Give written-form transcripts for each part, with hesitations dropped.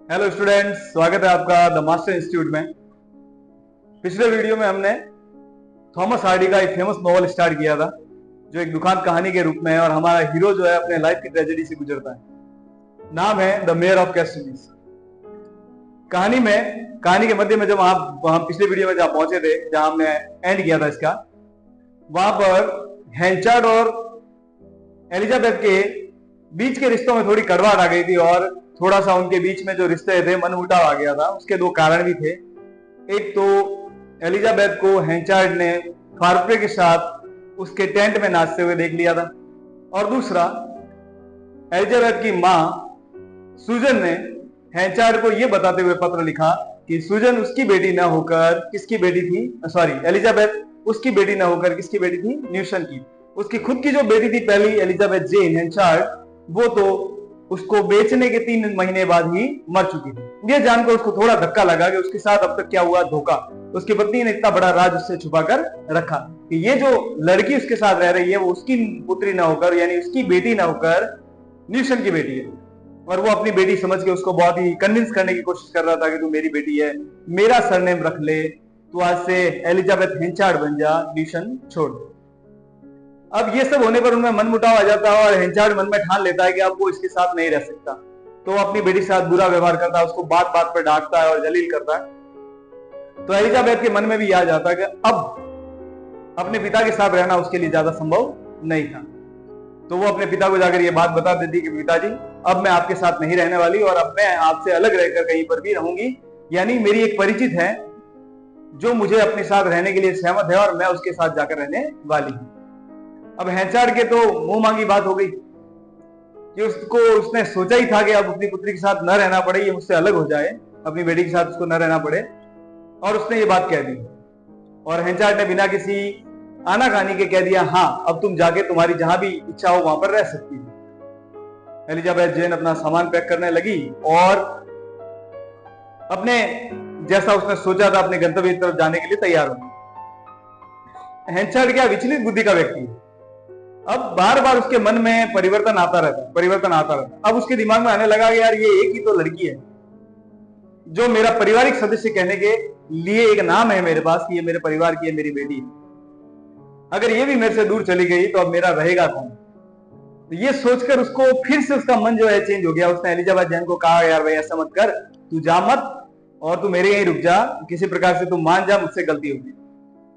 Hello students, स्वागत है आपका द मास्टर इंस्टीट्यूट में। पिछले वीडियो में हमने थॉमस हार्डी का एक फेमस नॉवल स्टार्ट किया था जो एक दुखांत कहानी के रूप में है और हमारा हीरो जो है अपने लाइफ की ट्रेजेडी से गुजरता है। नाम है द मेयर ऑफ कैस्टनीज। कहानी के मध्य में जब हम पिछले वीडियो में जहां पहुंचे थे, जहां हमने एंड किया था इसका, वहां पर हैंचार्ड और एलिजाबेथ के बीच के रिश्तों में थोड़ी कड़वाहट आ गई थी और थोड़ा सा उनके बीच में जो रिश्ते थे मनमुटाव आ गया था। उसके दो कारण भी थे। एक तो एलिजाबेथ को हैंचार्ड ने फार्प्रे के साथ उसके टेंट में नाचते हुए देख लिया था, और दूसरा एलिजाबेथ की मां सुजन ने हैंचार्ड को यह बताते हुए पत्र लिखा कि सुजन उसकी बेटी न होकर किसकी बेटी थी, एलिजाबेथ उसकी बेटी न होकर किसकी बेटी थी, न्यूशन की। उसकी खुद की जो बेटी थी पहली एलिजाबेथ जेन हैंचार्ड, वो तो उसको बेचने के 3 महीने बाद ही मर चुकी थी। यह जानकर उसको थोड़ा धक्का लगा कि उसके साथ अब तक क्या हुआ, धोखा। उसकी पत्नी ने इतना बड़ा राज उससे छुपा कर रखा कि ये जो लड़की उसके साथ रह रही है वो उसकी पुत्री ना होकर, यानी उसकी बेटी ना होकर न्यूशन की बेटी है। और वो अपनी बेटी समझ के उसको बहुत ही कन्विंस करने की कोशिश कर रहा था कि तू मेरी बेटी है, मेरा सरनेम रख ले, तू आज से एलिजाबेथ हैंचार्ड बन जा, न्यूशन छोड़ दे। अब ये सब होने पर उनमें मनमुटाव आ जाता है और हैंचार्ड मन में ठान लेता है कि अब वो इसके साथ नहीं रह सकता। तो वो अपनी बेटी के साथ बुरा व्यवहार करता है, उसको बात बात पर डांटता है और जलील करता है। तो एलिजाबेथ के मन में भी आ जाता है कि अब अपने पिता के साथ रहना उसके लिए ज्यादा संभव नहीं था। तो वो अपने पिता को जाकर ये बात बता देती कि पिताजी, अब मैं आपके साथ नहीं रहने वाली और अब मैं आपसे अलग रहकर कहीं पर भी रहूंगी। यानी मेरी एक परिचित है जो मुझे अपने साथ रहने के लिए सहमत है और मैं उसके साथ जाकर रहने वाली हूं। अब हैंचार्ड के तो मुंह मांगी बात हो गई कि उसने सोचा ही था कि अब अपनी पुत्री के साथ न रहना पड़े, ये मुझसे अलग हो जाए, अपनी बेटी के साथ उसको न रहना पड़े, और उसने ये बात कह दी। और हैंचार्ड ने बिना किसी आनाकानी के कह दिया, हाँ अब तुम जाके तुम्हारी जहां भी इच्छा हो वहां पर रह सकती हो। एलिजाबेथ जेन अपना सामान पैक करने लगी और अपने जैसा उसने सोचा था अपने गंतव्य की तरफ जाने के लिए तैयार हो गई। हैंचार्ड क्या विचलित बुद्धि का व्यक्ति है। अब बार बार उसके मन में परिवर्तन आता रहता। अब उसके दिमाग में आने लगा कि यार ये एक ही तो लड़की है जो मेरा पारिवारिक सदस्य कहने के लिए एक नाम है मेरे पास कि ये मेरे परिवार की है, मेरी बेटी है। अगर ये भी मेरे से दूर चली गई तो अब मेरा रहेगा कौन। तो ये सोचकर उसको फिर से उसका मन जो है चेंज हो गया। उसने एलिजाबेथ जेन को कहा, यार भाई ऐसा मत कर, तू जा मत और तू मेरे यहीं रुक जा, किसी प्रकार से तू मान जा, मुझसे गलती होगी।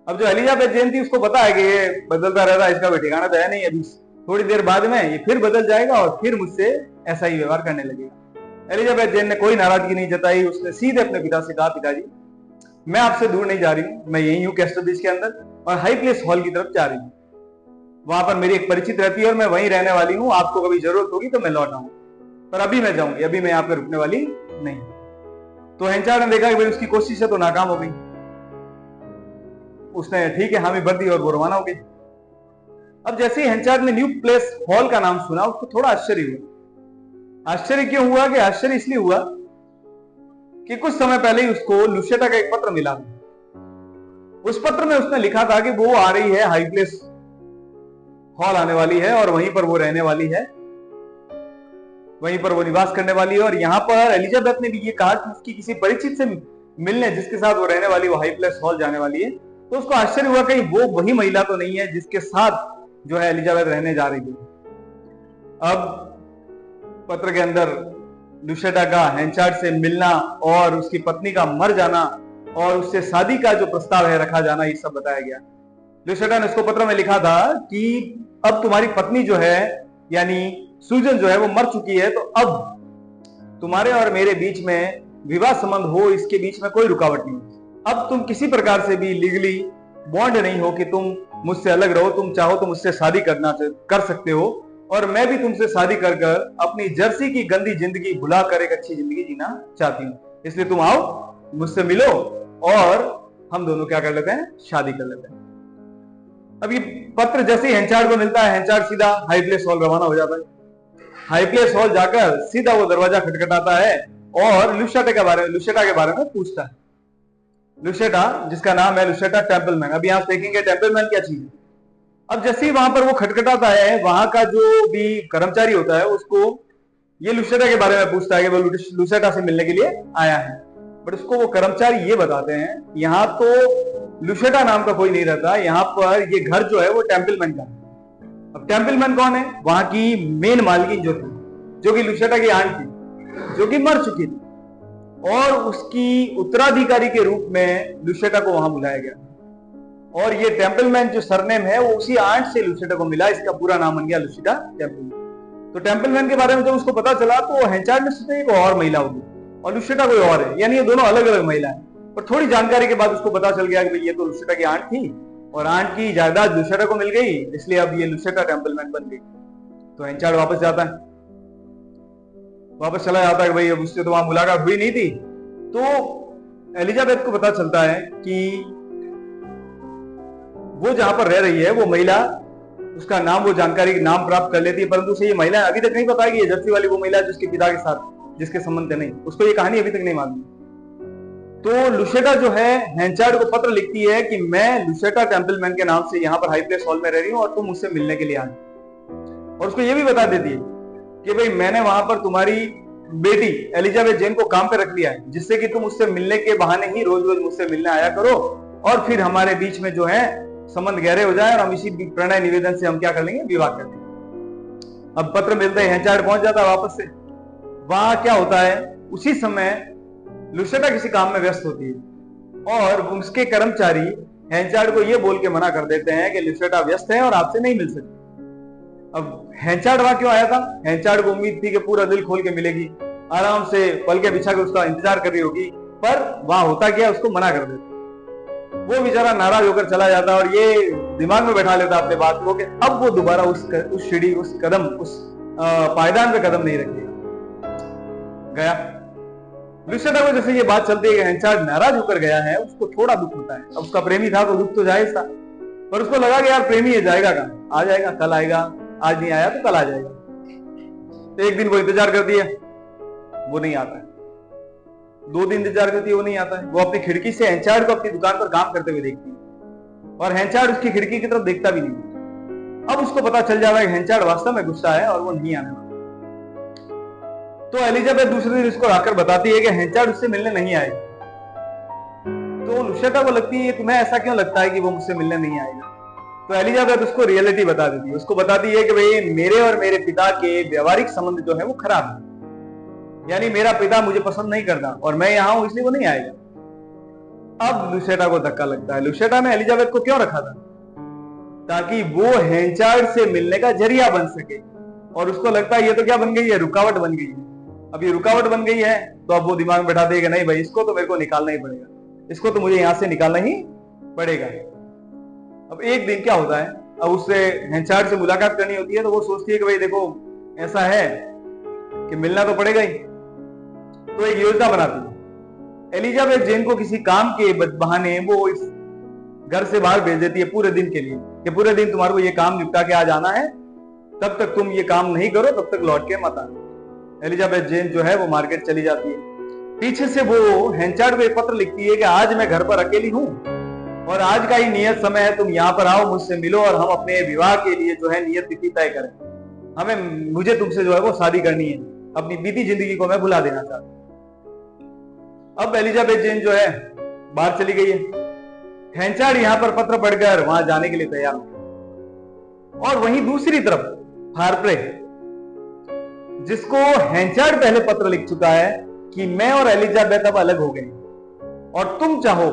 अब जो एलिजाबेथ जेन थी उसको पता है कि ये बदलता रहता है, इसका कोई ठिकाना तो है नहीं, अभी थोड़ी देर बाद में ये फिर बदल जाएगा और फिर मुझसे ऐसा ही व्यवहार करने लगेगा। एलिजाबेथ जेन ने कोई नाराजगी नहीं जताई। उसने सीधे अपने पिता से कहा, पिताजी मैं आपसे दूर नहीं जा रही हूँ, मैं यही हूँ कैस्टर बीच के अंदर और हाई प्लेस हॉल की तरफ जा रही हूँ। वहां पर मेरी एक परिचित रहती है और मैं वहीं रहने वाली हूँ। आपको कभी जरूरत होगी तो मैं लौट आऊंगी, पर अभी मैं जाऊंगी, अभी मैं यहाँ पे रुकने वाली नहीं। तो हैंचार्ड ने देखा कि भाई उसकी कोशिश है तो नाकाम हो गई। उसने ठीक है हामी भर दी और वो रवाना हो गई। अब जैसे ही हैंचार्ड ने न्यू प्लेस हॉल का नाम सुना, उसको थोड़ा आश्चर्य हुआ। आश्चर्य क्यों हुआ? कि आश्चर्य इसलिए हुआ कि कुछ समय पहले ही उसको लुशेटा का एक पत्र मिला। उस पत्र में उसने लिखा था कि वो आ रही है, हाई प्लेस हॉल आने वाली है और वहीं पर वो रहने वाली है, वहीं पर वो निवास करने वाली है। और यहां पर एलिजाबेथ ने भी ये कहा कि उसकी किसी परिचित से मिलने जिसके साथ वो रहने वाली, वो हाई प्लेस हॉल जाने वाली है। तो उसको आश्चर्य हुआ कहीं वो वही महिला तो नहीं है जिसके साथ जो है एलिजाबेथ रहने जा रही थी। अब पत्र के अंदर लुशेटा का हैंचार्ड से मिलना और उसकी पत्नी का मर जाना और उससे शादी का जो प्रस्ताव है रखा जाना, ये सब बताया गया। लुशेटा ने उसको पत्र में लिखा था कि अब तुम्हारी पत्नी जो है यानी सुजन जो है वो मर चुकी है, तो अब तुम्हारे और मेरे बीच में विवाह संबंध हो, इसके बीच में कोई रुकावट नहीं। अब तुम किसी प्रकार से भी लीगली बॉन्ड नहीं हो कि तुम मुझसे अलग रहो। तुम चाहो तो मुझसे शादी कर सकते हो और मैं भी तुमसे शादी कर अपनी जर्सी की गंदी जिंदगी भुलाकर एक अच्छी जिंदगी जीना चाहती हूँ। इसलिए तुम आओ, मुझसे मिलो और हम दोनों क्या कर लेते हैं, शादी कर लेते हैं। अब ये पत्र जैसे ही हैंचार्ड को मिलता है, हैंचार्ड सीधा हाई प्लेस हॉल रवाना हो जाता है। हाई प्लेस हॉल जाकर सीधा वो दरवाजा खटखटाता है और लुशेटा के बारे में पूछता है। लुशेटा, जिसका नाम है लुशेटा टेम्पलमैन। अभी आप देखेंगे टेम्पलमैन क्या चीज है। अब जैसे ही वहां पर वो खटखटाता है, वहां का जो भी कर्मचारी होता है उसको ये लुशेटा के बारे में पूछता है कि वो लुशेटा से मिलने के लिए आया है, बट उसको वो कर्मचारी ये बताते हैं यहाँ तो लुशेटा नाम का कोई नहीं रहता, यहाँ पर ये घर जो है वो टेम्पलमैन का है। अब टेम्पलमैन कौन है? वहां की मेन मालकिन जो थी, जो कि लुशेटा की आंट थी, जो कि मर चुकी थी, और उसकी उत्तराधिकारी के रूप में लुशेटा को वहां बुलाया गया। और ये टेम्पलमैन जो सरनेम है वो उसी आंट से लुशेटा को मिला, इसका पूरा नाम बन गया लुशेटा टेम्पलमैन। तो टेम्पलमैन के बारे में जब उसको पता चला तो हेंचार्ड ने सोचा एक और महिला होगी और लुशेटा कोई और है, यानी ये दोनों अलग अलग महिला है। पर थोड़ी जानकारी के बाद उसको पता चल गया कि भाई ये तो लुशेटा की आंट थी और आंट की जायदाद लुशेटा को मिल गई, इसलिए अब ये लुशेटा टेम्पलमैन बन गई। तो हेंचार्ड वापस जाता है, वापस चला जाता है कि भाई अब उससे तो वहां मुलाकात हुई नहीं थी। तो एलिजाबेथ को पता चलता है कि वो जहां पर रह रही है वो महिला, उसका नाम, वो जानकारी नाम प्राप्त कर लेती है, परंतु उसे ये महिला अभी तक नहीं पता है कि ये जर्सी वाली वो महिला जिसके पिता के साथ जिसके संबंध थे, नहीं, उसको ये कहानी अभी तक नहीं मालूम। तो लुशेटा जो है हेंचार्ड को पत्र लिखती है कि मैं लुशेटा टेम्पलमैन के नाम से यहाँ पर हाई प्लेस हॉल में रह रही हूँ और तुम मुझसे मिलने के लिए आई। और उसको ये भी बता देती है कि भाई मैंने वहां पर तुम्हारी बेटी एलिजाबेथ जेन को काम पे रख लिया है, जिससे कि तुम उससे मिलने के बहाने ही रोज रोज मुझसे मिलने आया करो और फिर हमारे बीच में जो है संबंध गहरे हो जाए और हम इसी प्रणय निवेदन से हम क्या कर लेंगे, विवाह कर लेंगे। अब पत्र मिलता है, हेंचार्ड पहुंच जाता है वापस से। वहां क्या होता है, उसी समय लुशेटा किसी काम में व्यस्त होती है और उसके कर्मचारी हेंचार्ड को यह बोल के मना कर देते हैं कि लुशेटा व्यस्त है और आपसे नहीं मिल सकती। अब हेंचार्ड वहां क्यों आया था? हेंचार्ड को उम्मीद थी कि पूरा दिल खोल के मिलेगी, आराम से पल के बिछा के उसका इंतजार कर रही होगी, पर वहां होता क्या, उसको मना कर देता। वो बेचारा नाराज होकर चला जाता और ये दिमाग में बैठा लेता अपने बात को कि अब वो दोबारा उस सीढ़ी, उस कदम, उस पायदान पे कदम नहीं रखेगा। गया। लुशेटा को जैसे ये बात चलती है कि हेंचार्ड नाराज होकर गया है, उसको थोड़ा दुख होता है। अब उसका प्रेमी था तो दुख तो जायज था, पर उसको लगा कि यार प्रेमी ये जाएगा कहां, आ जाएगा, कल आएगा, आज नहीं आया तो कल आ जाएगा। तो एक दिन वो इंतजार करती है, वो नहीं आता है। 2 दिन इंतजार करती है, वो नहीं आता है। वो अपनी खिड़की से हेंचार्ड को अपनी दुकान पर काम करते हुए देखती है और हेंचार्ड उसकी खिड़की की तरफ देखता भी नहीं। अब उसको पता चल जाता है कि हेंचार्ड वास्तव में गुस्सा है और वो नहीं आने वाला। तो एलिजाबेथ दूसरे दिन उसको आकर बताती है कि हेंचार्ड उससे मिलने नहीं आएगा। तो लुशेटा को लगती है तुम्हें ऐसा क्यों लगता है कि वो मुझसे मिलने नहीं आएगा? तो एलिजाबेथ उसको रियलिटी बता देती है, उसको बताती है कि भाई मेरे और मेरे पिता के व्यवहारिक संबंध जो है वो खराब है, यानी मेरा पिता मुझे पसंद नहीं करता और मैं यहां हूं इसलिए वो नहीं आएगा। अब लुशेटा को धक्का लगता है। लुशेटा ने एलिजाबेथ को क्यों रखा था? ताकि वो हेंचार्ड से मिलने का जरिया बन सके, और उसको लगता है ये तो क्या बन गई है, रुकावट बन गई है। अब ये रुकावट बन गई है तो अब वो दिमाग में बैठा देगा नहीं भाई इसको तो मेरे को निकालना ही पड़ेगा, इसको तो मुझे यहां से निकालना ही पड़ेगा। अब एक दिन क्या होता है, अब उससे हेंचार्ड से मुलाकात करनी होती है तो वो सोचती है कि भाई देखो ऐसा है कि मिलना तो पड़ेगा ही। तो एक योजना बनाती है, एलिजाबेथ जेन को किसी काम के बहाने वो इस घर से बाहर भेज देती है पूरे दिन के लिए कि पूरे दिन तुम्हारे को ये काम निपटा के आ जाना है, तब तक तुम ये काम नहीं करो तब तक लौट के मत आना। एलिजाबेथ जेन जो है वो मार्केट चली जाती है। पीछे से वो हेंचार्ड को एक पत्र लिखती है कि आज मैं घर पर अकेली हूं और आज का ही नियत समय है, तुम यहाँ पर आओ, मुझसे मिलो और हम अपने विवाह के लिए जो है नियत तिथि तय करें। मुझे तुमसे जो है वो शादी करनी है, अपनी बीती जिंदगी को मैं भुला देना चाहता हूं। अब एलिजाबेथ जेन जो है बाहर चली गई है। हेंचार्ड यहाँ पर पत्र पढ़कर वहां जाने के लिए तैयार हो, और वहीं दूसरी तरफ फारप्रे, जिसको हेंचार्ड पहले पत्र लिख चुका है कि मैं और एलिजाबेथ अब अलग हो गए और तुम चाहो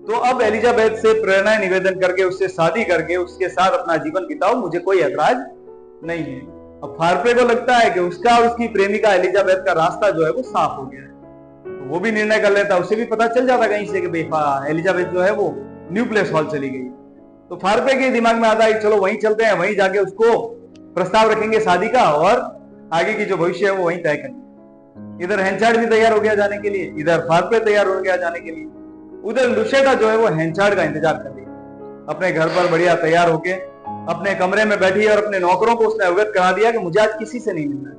तो अब एलिजाबेथ से प्रेरणा निवेदन करके उससे शादी करके उसके साथ अपना जीवन बिताओ, मुझे कोई ऐतराज नहीं है। अब फारप्रे को लगता है कि उसका और उसकी प्रेमिका एलिजाबेथ का रास्ता जो है वो साफ हो गया है, तो वो भी निर्णय कर लेता है। उसे भी पता चल जाता कहीं से कि भाई एलिजाबेथ जो है वो न्यू प्लेस हॉल चली गई। तो फारप्रे के दिमाग में आता है चलो वहीं चलते हैं, वहीं जाके उसको प्रस्ताव रखेंगे शादी का और आगे की जो भविष्य है वो वहीं तय करेंगे। इधर हेंचार्ड भी तैयार हो गया जाने के लिए, इधर फारप्रे तैयार हो गया जाने के लिए, उधर लुशेटा जो है वो हेंचार्ड का इंतजार कर रही है अपने घर पर बढ़िया तैयार होके अपने कमरे में बैठी है और अपने नौकरों को उसने अवगत करा दिया कि मुझे आज किसी से नहीं मिलना है,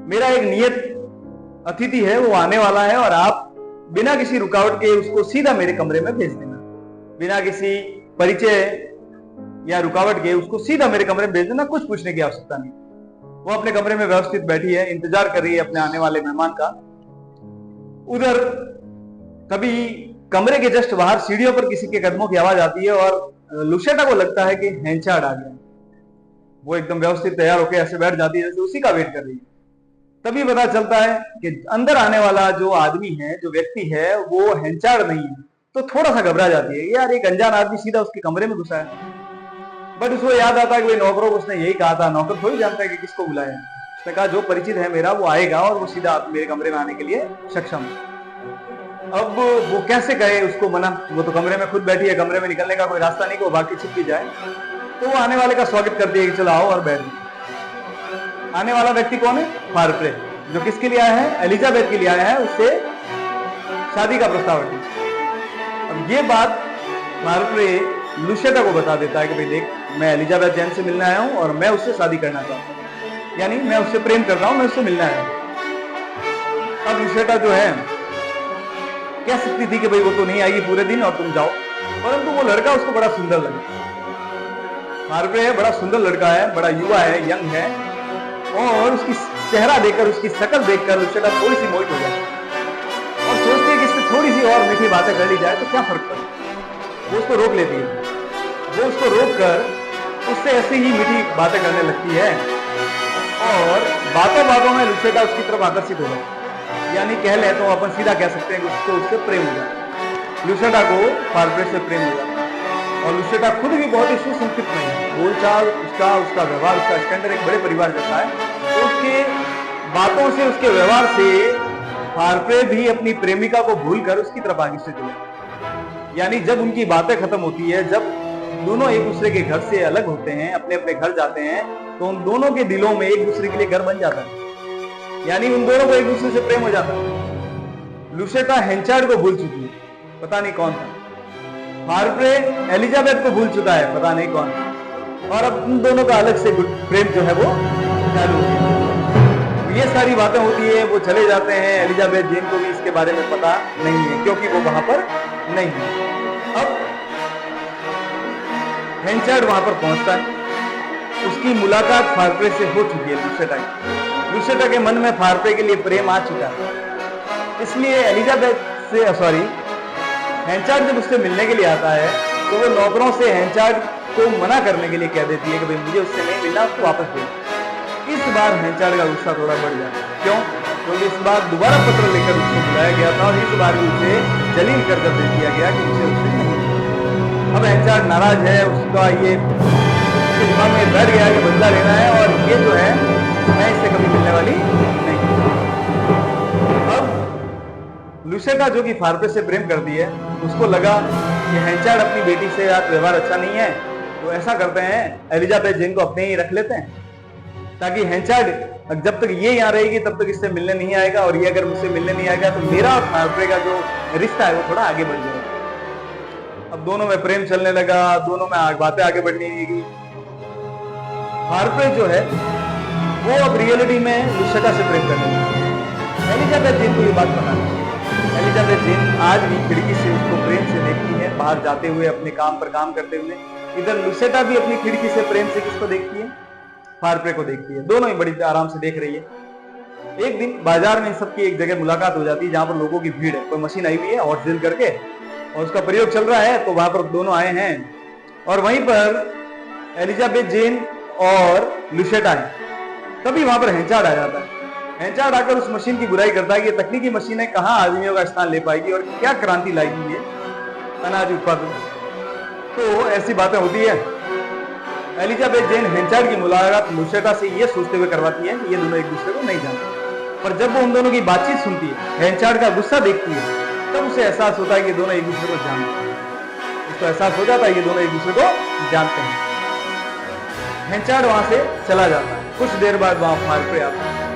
मेरा एक नियत अतिथि है वो आने वाला है और आप बिना किसी रुकावट के उसको सीधा मेरे कमरे में भेज देना, बिना किसी परिचय या रुकावट के उसको सीधा मेरे कमरे में भेज देना, कुछ पूछने की आवश्यकता नहीं। वो अपने कमरे में व्यवस्थित बैठी है, इंतजार कर रही है अपने आने वाले मेहमान का। उधर तभी कमरे के जस्ट बाहर सीढ़ियों पर किसी के कदमों की आवाज आती है और लुशेटा को लगता है कि हैंचार्ड आ गया। वो एकदम व्यवस्थित तैयार होकर ऐसे बैठ जाती है जैसे उसी का वेट कर रही है। तभी पता चलता है कि अंदर आने वाला जो आदमी है, जो व्यक्ति है, वो हैंचार्ड नहीं है। तो थोड़ा सा घबरा जाती है, यार एक अनजान आदमी सीधा उसके कमरे में घुसा है। बट उसको याद आता है कि भाई नौकरों को उसने यही कहा था, नौकर थोड़ी जानता है कि किसको बुलाया है। उसने कहा जो परिचित है मेरा वो आएगा और वो सीधा मेरे कमरे में आने के लिए सक्षम है। अब वो कैसे कहे उसको मना, वो तो कमरे में खुद बैठी है, कमरे में निकलने का कोई रास्ता नहीं कि वो बाकी छिप भी जाए। तो वो आने वाले का स्वागत कर दिया कि चलो आओ और बैठ जाओ। आने वाला व्यक्ति कौन है? फारप्रे, जो किसके लिए आया है? एलिजाबेथ के लिए आया है, उससे शादी का प्रस्ताव है। अब ये बात फारप्रे लुशेटा को बता देता है कि भाई देख, मैं एलिजाबेथ जैन से मिलने आया हूं और मैं उससे शादी करना चाहता हूं, यानी मैं उससे प्रेम कर रहा हूं, मैं उससे मिलने आया हूं। अब लुशेटा जो है कह सकती थी कि भाई वो तो नहीं आएगी पूरे दिन और तुम जाओ, परंतु वो लड़का उसको बड़ा सुंदर लगा। फारप्रे है, बड़ा सुंदर लड़का है, बड़ा युवा है, यंग है, और उसकी चेहरा देखकर, उसकी शक्ल देखकर लुशेटा थोड़ी सी मोहित हो जाती है और सोचती है कि इससे थोड़ी सी और मीठी बातें कर ली जाए तो क्या फर्क पड़े। वो उसको रोक लेती है। वो उसको रोक कर उससे ऐसी ही मीठी बातें करने लगती है और बातों बातों में लुशेटा उसकी तरफ आकर्षित हो जाती है। यानी कह ले तो अपन सीधा कह सकते हैं कि उसको उससे प्रेम हो जाता है। लुशेटा को फारप्रे से प्रेम हो जाता है और लुशेटा खुद भी बहुत ही सुसंस्कृत नहीं है। बोलचाल उसका व्यवहार, उसका स्टैंडर्ड एक बड़े परिवार जैसा है। तो उसके बातों से, उसके व्यवहार से फारप्रे भी अपनी प्रेमिका को भूलकर उसकी तरफ आकर्षित हो जाता है। यानी जब उनकी बातें खत्म होती है, जब दोनों एक दूसरे के घर से अलग होते हैं, अपने अपने घर जाते हैं, तो उन दोनों के दिलों में एक दूसरे के लिए घर बन जाता है। यानी उन दोनों को एक दूसरे से प्रेम हो जाता है। लुशेटा हैंचार्ड को भूल चुकी है, पता नहीं कौन था। फारप्रे एलिजाबेथ को भूल चुका है, पता नहीं कौन था। और अब उन दोनों का अलग से प्रेम जो है वो चालू हो गया। ये सारी बातें होती है, वो चले जाते हैं। एलिजाबेथ जेन को भी इसके बारे में पता नहीं है क्योंकि वो वहां पर नहीं है। अब हैंचार्ड वहां पर पहुंचता है। उसकी मुलाकात फारप्रे से हो चुकी है लुशेटा की। लुशेटा के मन में फारप्रे के लिए प्रेम आ चुका है, इसलिए हैंचार्ड जब उससे मिलने के लिए आता है तो वो नौकरों से हैंचार्ड को मना करने के लिए कह देती है कि भाई मुझे उससे नहीं मिलना, उसको वापस दे। इस बार हैंचार्ड का गुस्सा थोड़ा बढ़ जाता है। क्यों? क्योंकि इस बार दोबारा पत्र लेकर उसको बुलाया गया था और इस बार भी उसे जलील कर दे दिया गया कि उसे उससे नहीं। अब हैंचार्ड नाराज है, उसका ये उसके दिमाग में बैठ गया कि बदला लेना है और ये जो है मैं इससे कभी मिलने वाली नहीं। अब लुशेटा जो कि फारप्रे से प्रेम करती है, उसको लगा कि हैंचार्ड अपनी बेटी से यार व्यवहार अच्छा नहीं है, तो ऐसा करते हैं एलिजाबेथ जेन को अपने ही रख लेते हैं, ताकि हैंचार्ड जब तक ये यहाँ रहेगी तब तक इससे मिलने नहीं आएगा, और ये अगर मुझसे मिलने नहीं आएगा तो मेरा और फारप्रे का जो रिश्ता है वो थोड़ा आगे बढ़ जाएगा। अब दोनों में प्रेम चलने लगा, दोनों में बातें आगे बढ़ने लगी। फारप्रे जो है वो अब रियलिटी में लुशेटा से प्रेम करने लगी। एलिजाबेथ जेन को ये बात पता नहीं। एलिजाबेथ जेन आज भी खिड़की से उसको प्रेम से देखती है, बाहर जाते हुए, अपने काम पर काम करते हुए। इधर लुशेटा भी अपनी खिड़की से प्रेम से किसको देखती है? फारप्रे को देखती है। दोनों ही बड़ी आराम से देख रही है। एक दिन बाजार में सबकी एक जगह मुलाकात हो जाती है जहां पर लोगों की भीड़ है। कोई मशीन आई हुई है हॉट सील करके और उसका प्रयोग चल रहा है, तो वहां पर दोनों आए हैं और वहीं पर एलिजाबेथ जेन और लुशेटा है। तभी वहां पर हैंचार्ड आ जाता है। हैंचार्ड आकर उस मशीन की बुराई करता है कि तकनीकी मशीनें कहां आदमियों का स्थान ले पाएगी और क्या क्रांति लाएगी ये अनाज उत्पादन। तो ऐसी बातें होती है। एलिजाबेथ जेन हैंचार्ड की मुलाकात लुशेटा से ये सोचते हुए करवाती है कि ये दोनों एक दूसरे को नहीं जानते, पर जब वो उन दोनों की बातचीत सुनती है, हैंचार्ड का गुस्सा देखती है, तब उसे एहसास होता है कि दोनों एक दूसरे को जानते हैं। उसको एहसास हो जाता है कि दोनों एक दूसरे को जानते हैं। हैंचार्ड वहां से चला जाता है। कुछ देर बाद वहां फारप्रे आता है।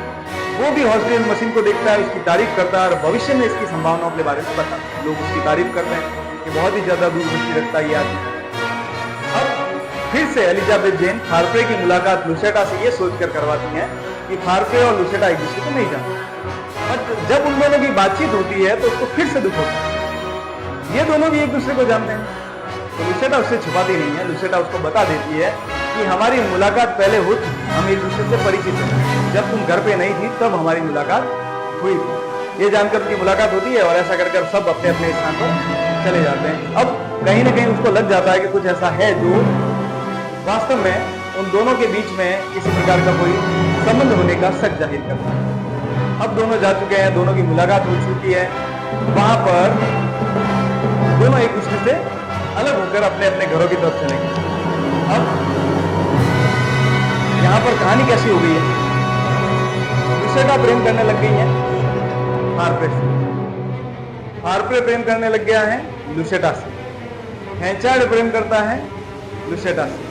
वो भी हॉस्पिटल मशीन को देखता है, उसकी तारीफ करता है और भविष्य में इसकी संभावनाओं के बारे में बताता है। लोग उसकी तारीफ करते हैं कि बहुत ही ज्यादा दूरदृष्टि रखता है ये आदमी। अब फिर से एलिजाबेथ जेन फारप्रे की मुलाकात लुशेटा से ये सोचकर करवाती है कि फारप्रे और लुशेटा एक दूसरे को नहीं जानते। और जब उन दोनों की बातचीत होती है तो उसको फिर से दुख होता है। ये दोनों भी एक दूसरे को जानते हैं, तो लुशेटा उससे छुपाती नहीं है। लुशेटा उसको बता देती है कि हमारी मुलाकात पहले हो चुकी है हम एक दूसरे से परिचित हैं। जब तुम घर पे नहीं थी तब हमारी मुलाकात हुई थी। ये जानकर उनकी मुलाकात होती है और ऐसा कर सब अपने अपने स्थान पर चले जाते हैं। अब कहीं ना कहीं उसको लग जाता है कि कुछ ऐसा है जो वास्तव में उन दोनों के बीच में किसी प्रकार का कोई संबंध होने का शक जाहिर करता है। अब दोनों जा चुके हैं, दोनों की मुलाकात हो चुकी है। वहां पर दोनों एक दूसरे से अलग होकर अपने अपने घरों की तरफ चले गए। अब यहां पर कहानी कैसी हो गई है? लुसेटा प्रेम करने लग गई है हार्प्रे से। हार्प्रे प्रेम करने लग गया है लुसेटा से। हैंचार्ड प्रेम करता है लुसेटा से।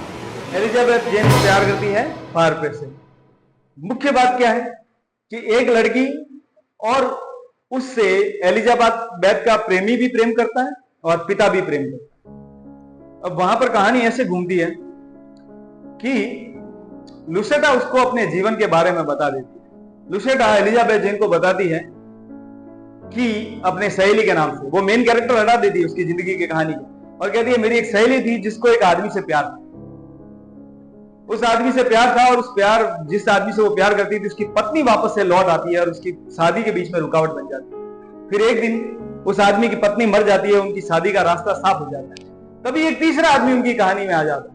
एलिजाबेथ जेन को प्यार करती है हार्प्रे से। मुख्य बात क्या है कि एक लड़की और उससे एलिजाबेथ का प्रेमी भी प्रेम करता है और पिता भी प्रेम करता है। अब वहां पर कहानी ऐसे घूमती है कि लुसेटा उसको अपने जीवन के बारे में बता देती है। लुसेटा एलिजाबेथ जेन को बताती है कि अपने सहेली के नाम से, वो मेन कैरेक्टर हटा देती है उसकी जिंदगी की कहानी और कहती है मेरी एक सहेली थी जिसको एक आदमी से प्यार था। उस आदमी से प्यार था और जिस आदमी से वो प्यार करती थी उसकी पत्नी वापस से लौट आती है और उसकी शादी के बीच में रुकावट बन जाती है। फिर एक दिन उस आदमी की पत्नी मर जाती है, उनकी शादी का रास्ता साफ हो जाता है। तभी एक तीसरा आदमी उनकी कहानी में आ जाता है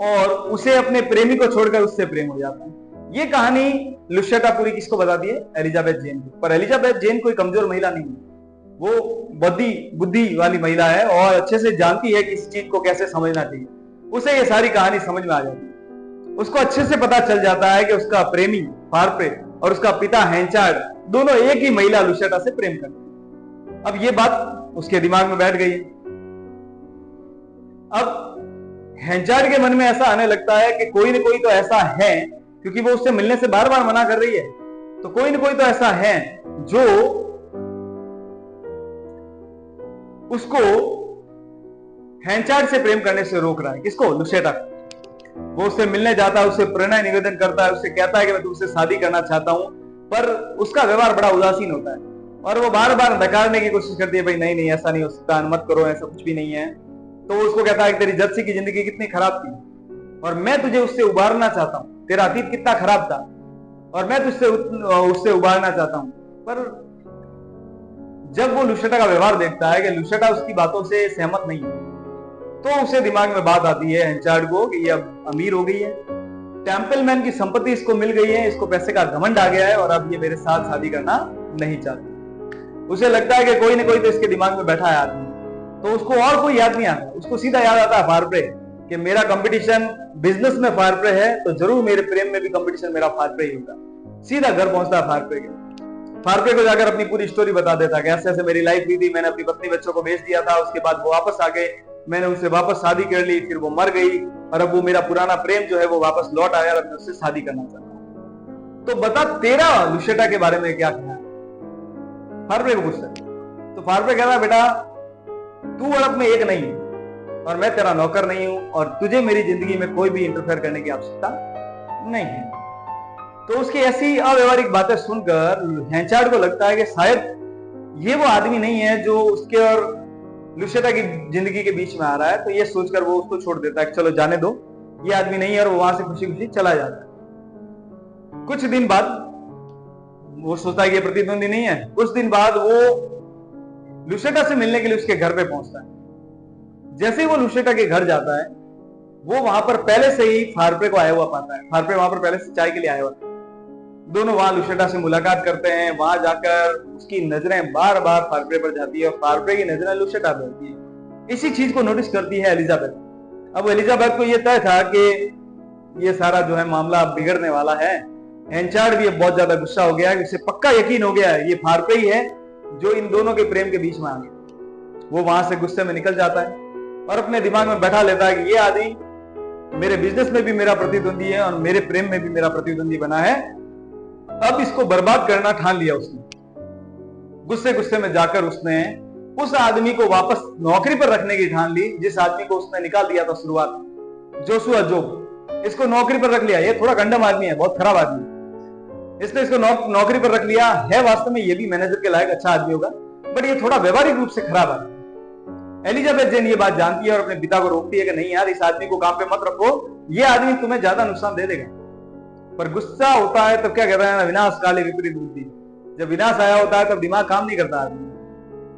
और उसे अपने प्रेमी को छोड़कर उससे प्रेम हो जाता है। ये कहानी लुसेटा पूरी किसको बताती है? एलिजाबेथ जेन को। पर एलिजाबेथ जेन कोई कमजोर महिला नहीं है, वो बुद्धि वाली महिला है और अच्छे से जानती है कि इस चीज को कैसे समझना चाहिए। उसे ये सारी कहानी समझ में आ जाती है। उसको अच्छे से पता चल जाता है कि उसका प्रेमी हार्प्रे और उसका पिता हैंचार्ड दोनों एक ही महिला लुसेटा से प्रेम करते हैं। अब ये बात उसके दिमाग में बैठ गई। अब हैंचार्ड के मन में ऐसा आने लगता है कि कोई ना कोई तो ऐसा है, क्योंकि वो उससे मिलने से बार बार मना कर रही है, तो कोई ना कोई तो ऐसा है जो उसको हैंचार्ड से प्रेम करने से रोक रहा है। किसको? लुसेटा को। वो उससे मिलने जाता है, उससे प्रणय निवेदन करता है, उससे कहता है कि मैं तुमसे शादी करना चाहता हूं, पर उसका व्यवहार बड़ा उदासीन होता है और वो बार बार नकारने की कोशिश करती है, भाई नहीं नहीं ऐसा नहीं हो सकता, मत करो, ऐसा कुछ भी नहीं है। तो वो उसको कहता है कि तेरी जत्सी की जिंदगी कितनी खराब थी और मैं तुझे उससे उबारना चाहता हूं, तेरा अतीत कितना खराब था और मैं तुझसे उससे उबारना चाहता हूं। पर जब वो लुसेटा का व्यवहार देखता है कि लुसेटा उसकी बातों से सहमत नहीं है, तो उसे दिमाग में बात आती है हैंचार्ड को कि ये अब अमीर हो गई है, टेम्पलमैन की संपत्ति इसको मिल गई है, इसको पैसे का घमंड आ गया है और अब ये मेरे साथ शादी करना नहीं चाहती। उसे लगता है कि कोई ना कोई तो इसके दिमाग में बैठा है आदमी, तो उसको और कोई याद नहीं आता, उसको सीधा याद आता है हार्प्रे कि मेरा कंपटीशन बिजनेस में हार्प्रे है तो जरूर मेरे प्रेम में भी कंपटीशन मेरा हार्प्रे ही होगा। सीधा घर पहुंचता है हार्प्रे को जाकर अपनी पूरी स्टोरी बता देता है कि ऐसे ऐसे मेरी लाइफ हुई थी, मैंने अपनी पत्नी बच्चों को भेज दिया था, उसके बाद वो वापस आ गए, मैंने उनसे वापस शादी कर ली, फिर वो मर गई और अब वो मेरा पुराना प्रेम जो है वो वापस लौट आया और मैं उससे शादी करना चाहता हूं। तो बता तेरा लुसेटा के बारे में क्या कहना है? हार्प्रे को पूछता है। तो हार्प्रे कह रहा है बेटा तू और अब में एक नहीं है और मैं तेरा नौकर नहीं हूं और तुझे मेरी जिंदगी में कोई भी इंटरफेयर करने की आवश्यकता नहीं है। तो उसकी ऐसी अव्यवहारिक बातें सुनकर हैंचार्ड को लगता है कि शायद ये वो आदमी नहीं है जो उसके और लुसेटा की जिंदगी के बीच में आ रहा है। तो ये सोचकर वो उसको छोड़ देता है कि चलो जाने दो, ये आदमी नहीं है, और वो वहां से खुशी खुशी चला जाता है। कुछ दिन बाद वो सोचता है कि ये प्रतिद्वंदी नहीं है। कुछ दिन बाद वो लुसेटा से मिलने के लिए उसके घर पे पहुंचता है। जैसे ही वो लुसेटा के घर जाता है वो वहां पर पहले से ही हार्प्रे को आया हुआ पाता है। हार्प्रे वहां पर पहले से चाय के लिए आया हुआ था। दोनों वहां लुसेटा से मुलाकात करते हैं। वहां जाकर उसकी नजरें बार बार हार्प्रे पर जाती है और हार्प्रे की नजरें लुसेटा पर होती है। इसी चीज को नोटिस करती है एलिजाबेथ। अब एलिजाबेथ को यह तय था कि ये सारा जो है मामला बिगड़ने वाला है। हैंचार्ड भी बहुत ज्यादा गुस्सा हो गया है, उसे पक्का यकीन हो गया है ये हार्प्रे ही है जो इन दोनों के प्रेम के बीच में आ गया। वो वहां से गुस्से में निकल जाता है और अपने दिमाग में बैठा लेता है कि ये आदमी मेरे बिजनेस में भी मेरा प्रतिद्वंदी है और मेरे प्रेम में भी मेरा प्रतिद्वंदी बना है। अब इसको बर्बाद करना ठान लिया उसने। गुस्से गुस्से में जाकर उसने उस आदमी को वापस नौकरी पर रखने की ठान ली जिस आदमी को उसने निकाल दिया था शुरुआत में, जोशुआ जोब। इसको नौकरी पर रख लिया। ये थोड़ा गंडम आदमी है, बहुत खराब आदमी है। इसने इसको नौकरी पर रख लिया है। वास्तव में ये भी मैनेजर के लायक अच्छा आदमी होगा, बट ये थोड़ा व्यवहारिक रूप से खराब आदमी। एलिजाबेथ जेन ये बात जानती है और अपने पिता को रोकती है कि नहीं यार, इस आदमी को काम पे मत रखो, ये आदमी तुम्हें ज्यादा नुकसान दे देगा। पर गुस्सा होता है तब क्या कहता है ना, विनाश काले विपरीत बुद्धि। जब विनाश आया होता है तब दिमाग काम नहीं करता आदमी।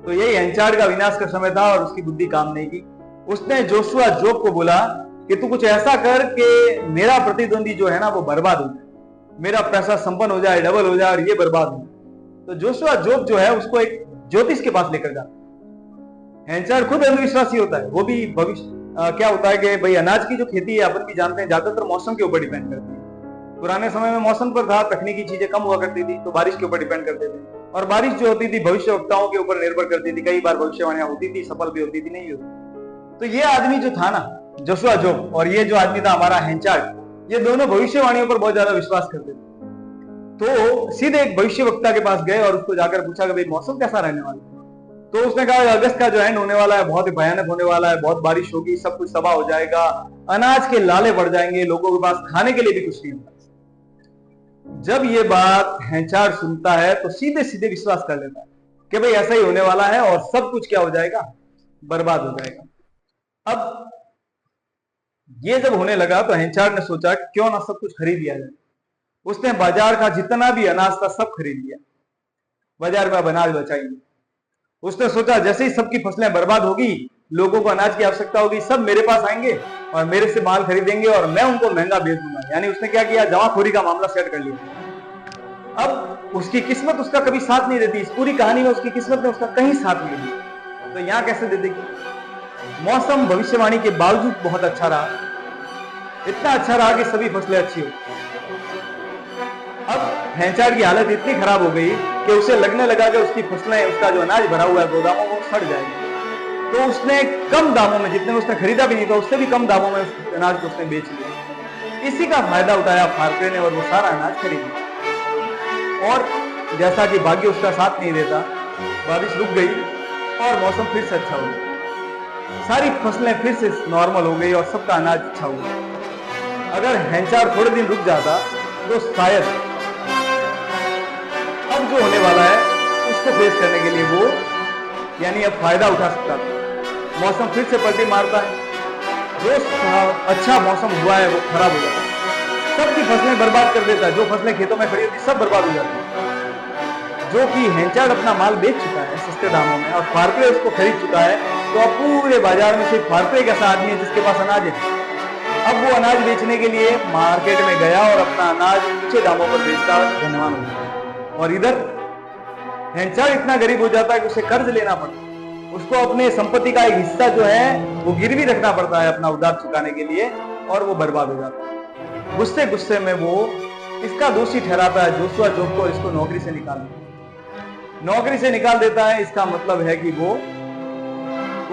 तो यही हेनचार्ड का विनाश का समय था और उसकी बुद्धि काम नहीं की। उसने जोशुआ जोब को बोला कि तू कुछ ऐसा कर कि मेरा प्रतिद्वंदी जो है ना वो बर्बाद हो जाए, मेरा पैसा संपन्न हो जाए, डबल हो जाए और ये बर्बाद हो जाए। तो जोशुआ जोब जो है उसको एक ज्योतिष के पास लेकर जाता। हेनचार्ड खुद अंधविश्वासी होता है। वो भी भविष्य क्या होता है कि भाई अनाज की जो खेती है अपन भी जानते हैं ज्यादातर मौसम के ऊपर डिपेंड करती है। पुराने समय में मौसम पर था, तकनीकी चीजें कम हुआ करती थी तो बारिश के ऊपर डिपेंड करते थे, और बारिश जो होती थी भविष्यवक्ताओं के ऊपर निर्भर करती थी। कई बार भविष्यवाणियां होती थी, सफल भी होती थी, नहीं होती। तो ये आदमी जो था ना जोशुआ जोब, और ये जो आदमी था हमारा हेनचार्ड, ये दोनों भविष्यवाणियों पर बहुत ज्यादा विश्वास करते थे। तो सीधे एक भविष्यवक्ता के पास गए और उसको जाकर पूछा कि भाई मौसम कैसा रहने वाला है। तो उसने कहा अगस्त का जो एंड होने वाला है बहुत ही भयानक होने वाला है, बहुत बारिश होगी, सब कुछ तबाह हो जाएगा, अनाज के लाले बढ़ जाएंगे, लोगों के पास खाने के लिए भी कुछ नहीं होगा। जब ये बात हेनचार्ड सुनता है तो सीधे सीधे विश्वास कर लेता है कि भाई ऐसा ही होने वाला है और सब कुछ क्या हो जाएगा, बर्बाद हो जाएगा। अब ये जब होने लगा तो हेनचार्ड ने सोचा क्यों ना सब कुछ खरीद लिया जाए। उसने बाजार का जितना भी अनाज था सब खरीद लिया, बाजार में अनाज बचाएंगे। उसने सोचा जैसे ही सबकी फसलें बर्बाद होगी, लोगों को अनाज की आवश्यकता होगी, सब मेरे पास आएंगे और मेरे से माल खरीदेंगे और मैं उनको महंगा बेच दूंगा। यानी उसने क्या किया, जमाखोरी का मामला सेट कर लिया। अब उसकी किस्मत उसका कभी साथ नहीं देती। इस पूरी कहानी में उसकी किस्मत ने उसका कहीं साथ नहीं दिया। तो यहां कैसे दे देगी। मौसम भविष्यवाणी के बावजूद बहुत अच्छा रहा, इतना अच्छा रहा कि सभी फसलें अच्छी हो। अब हेनचार्ड की हालत इतनी खराब हो गई कि उसे लगने लगा कि उसकी फसलें, उसका जो अनाज भरा हुआ है गोदामों में, सड़ जाएगी। तो उसने कम दामों में, जितने उसने खरीदा भी नहीं था उससे भी कम दामों में उस अनाज को उसने बेच लिया। इसी का फायदा उठाया फारक्रे ने और वो सारा अनाज खरीद लिया। और जैसा कि भाग्य उसका साथ नहीं देता, बारिश रुक गई और मौसम फिर से अच्छा हो गया, सारी फसलें फिर से नॉर्मल हो गई और सबका अनाज अच्छा हो गया। अगर हेनचार्ड थोड़े दिन रुक जाता तो शायद अब जो होने वाला है उसको फेस करने के लिए वो यानी अब फायदा उठा सकता था। मौसम फिर से पलटी मारता है, जो अच्छा मौसम हुआ है वो खराब हो जाता है, सबकी फसलें बर्बाद कर देता है। जो फसलें खेतों में खड़ी होती सब बर्बाद हो जाती है। जो कि हेनचार्ड अपना माल बेच चुका है सस्ते दामों में और फारक्रे उसको खरीद चुका है, तो अब पूरे बाजार में सिर्फ फारक्रे एक ऐसा आदमी है जिसके पास अनाज है। अब वो अनाज बेचने के लिए मार्केट में गया और अपना अनाज ऊंचे दामों पर बेचता धनवान हो गया। और इधर हेनचार्ड इतना गरीब हो जाता है कि उसे कर्ज लेना पड़ता है, उसको अपने संपत्ति का एक हिस्सा जो है वो गिरवी रखना पड़ता है अपना उधार चुकाने के लिए, और वो बर्बाद हो जाता है। गुस्से गुस्से में वो इसका दोषी ठहराता है जोशुआ जोब को, इसको नौकरी से निकाल देता है। इसका मतलब है कि वो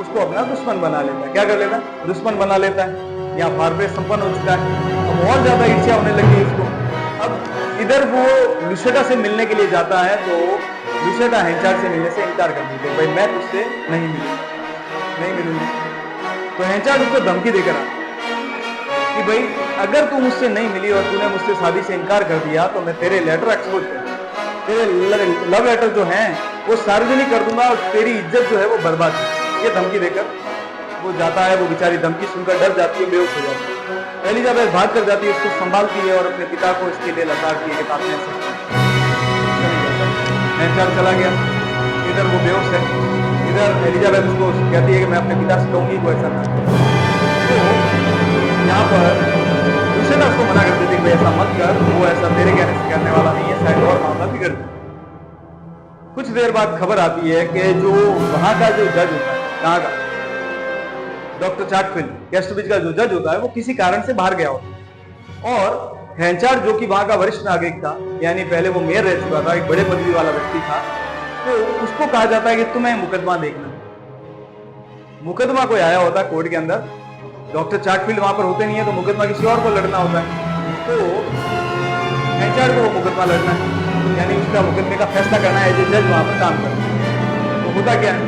उसको अपना दुश्मन बना लेता है। क्या कर लेता है, दुश्मन बना लेता है। यहाँ फारक्रे संपन्न हो चुका है, अब और ज्यादा ईर्ष्या होने लगी उसको। अब इधर वो लुशेटा से मिलने के लिए जाता है तो लुशेटा हेनचार्ड से मिलने से इनकार कर देती है, भाई मैं तुझसे नहीं मिलूंगी। तो हेनचार्ड उसको धमकी देकर आता कि भाई अगर तू मुझसे नहीं मिली और तूने मुझसे शादी से इनकार कर दिया तो मैं तेरे लेटर एक्सपोज कर, तेरे लव लेटर जो हैं वो सार्वजनिक कर दूंगा और तेरी इज्जत जो है वो बर्बाद है। ये धमकी देकर वो जाता है। वो बेचारी धमकी सुनकर डर जाती है, बेहोश हो जाती है। एलिजाबेथ भाग कर जाती है, उसको संभालती है और अपने पिता को इसके लिए लताड़ती है कि आपने हेनचार्ड चला गया। इधर वो बेहोश है, इधर एलिजाबेथ उसको कहती है कि मैं अपने पिता से कहूंगी वो ऐसा ना। तो यहाँ पर लुशेटा उसको मना कर देती है कि ऐसा मत कर, वो ऐसा तेरे कहने से करने वाला नहीं है, शायद और मामला बिगड़ जाए। कुछ देर बाद खबर आती है कि जो वहां का जो जज होता है, कहाँ का, डॉक्टर चाटफिल्ड, कैस्टोविच का जो जज होता है, वो किसी कारण से बाहर गया होता है। और हेनचार्ड जो कि वहां का वरिष्ठ नागरिक था, यानी पहले वो मेयर रह चुका था, एक बड़े पदवी वाला व्यक्ति था, तो उसको कहा जाता है कि तुम्हें मुकदमा देखना। मुकदमा कोई आया होता है कोर्ट के अंदर, डॉक्टर चाटफिल्ड वहां पर होते नहीं है तो मुकदमा किसी और को लड़ना होता है। तो हेनचार्ड को वो मुकदमा लड़ना है, यानी उसका मुकदमे का फैसला करना है, जो जज वहां पर काम करता है। तो होता क्या है,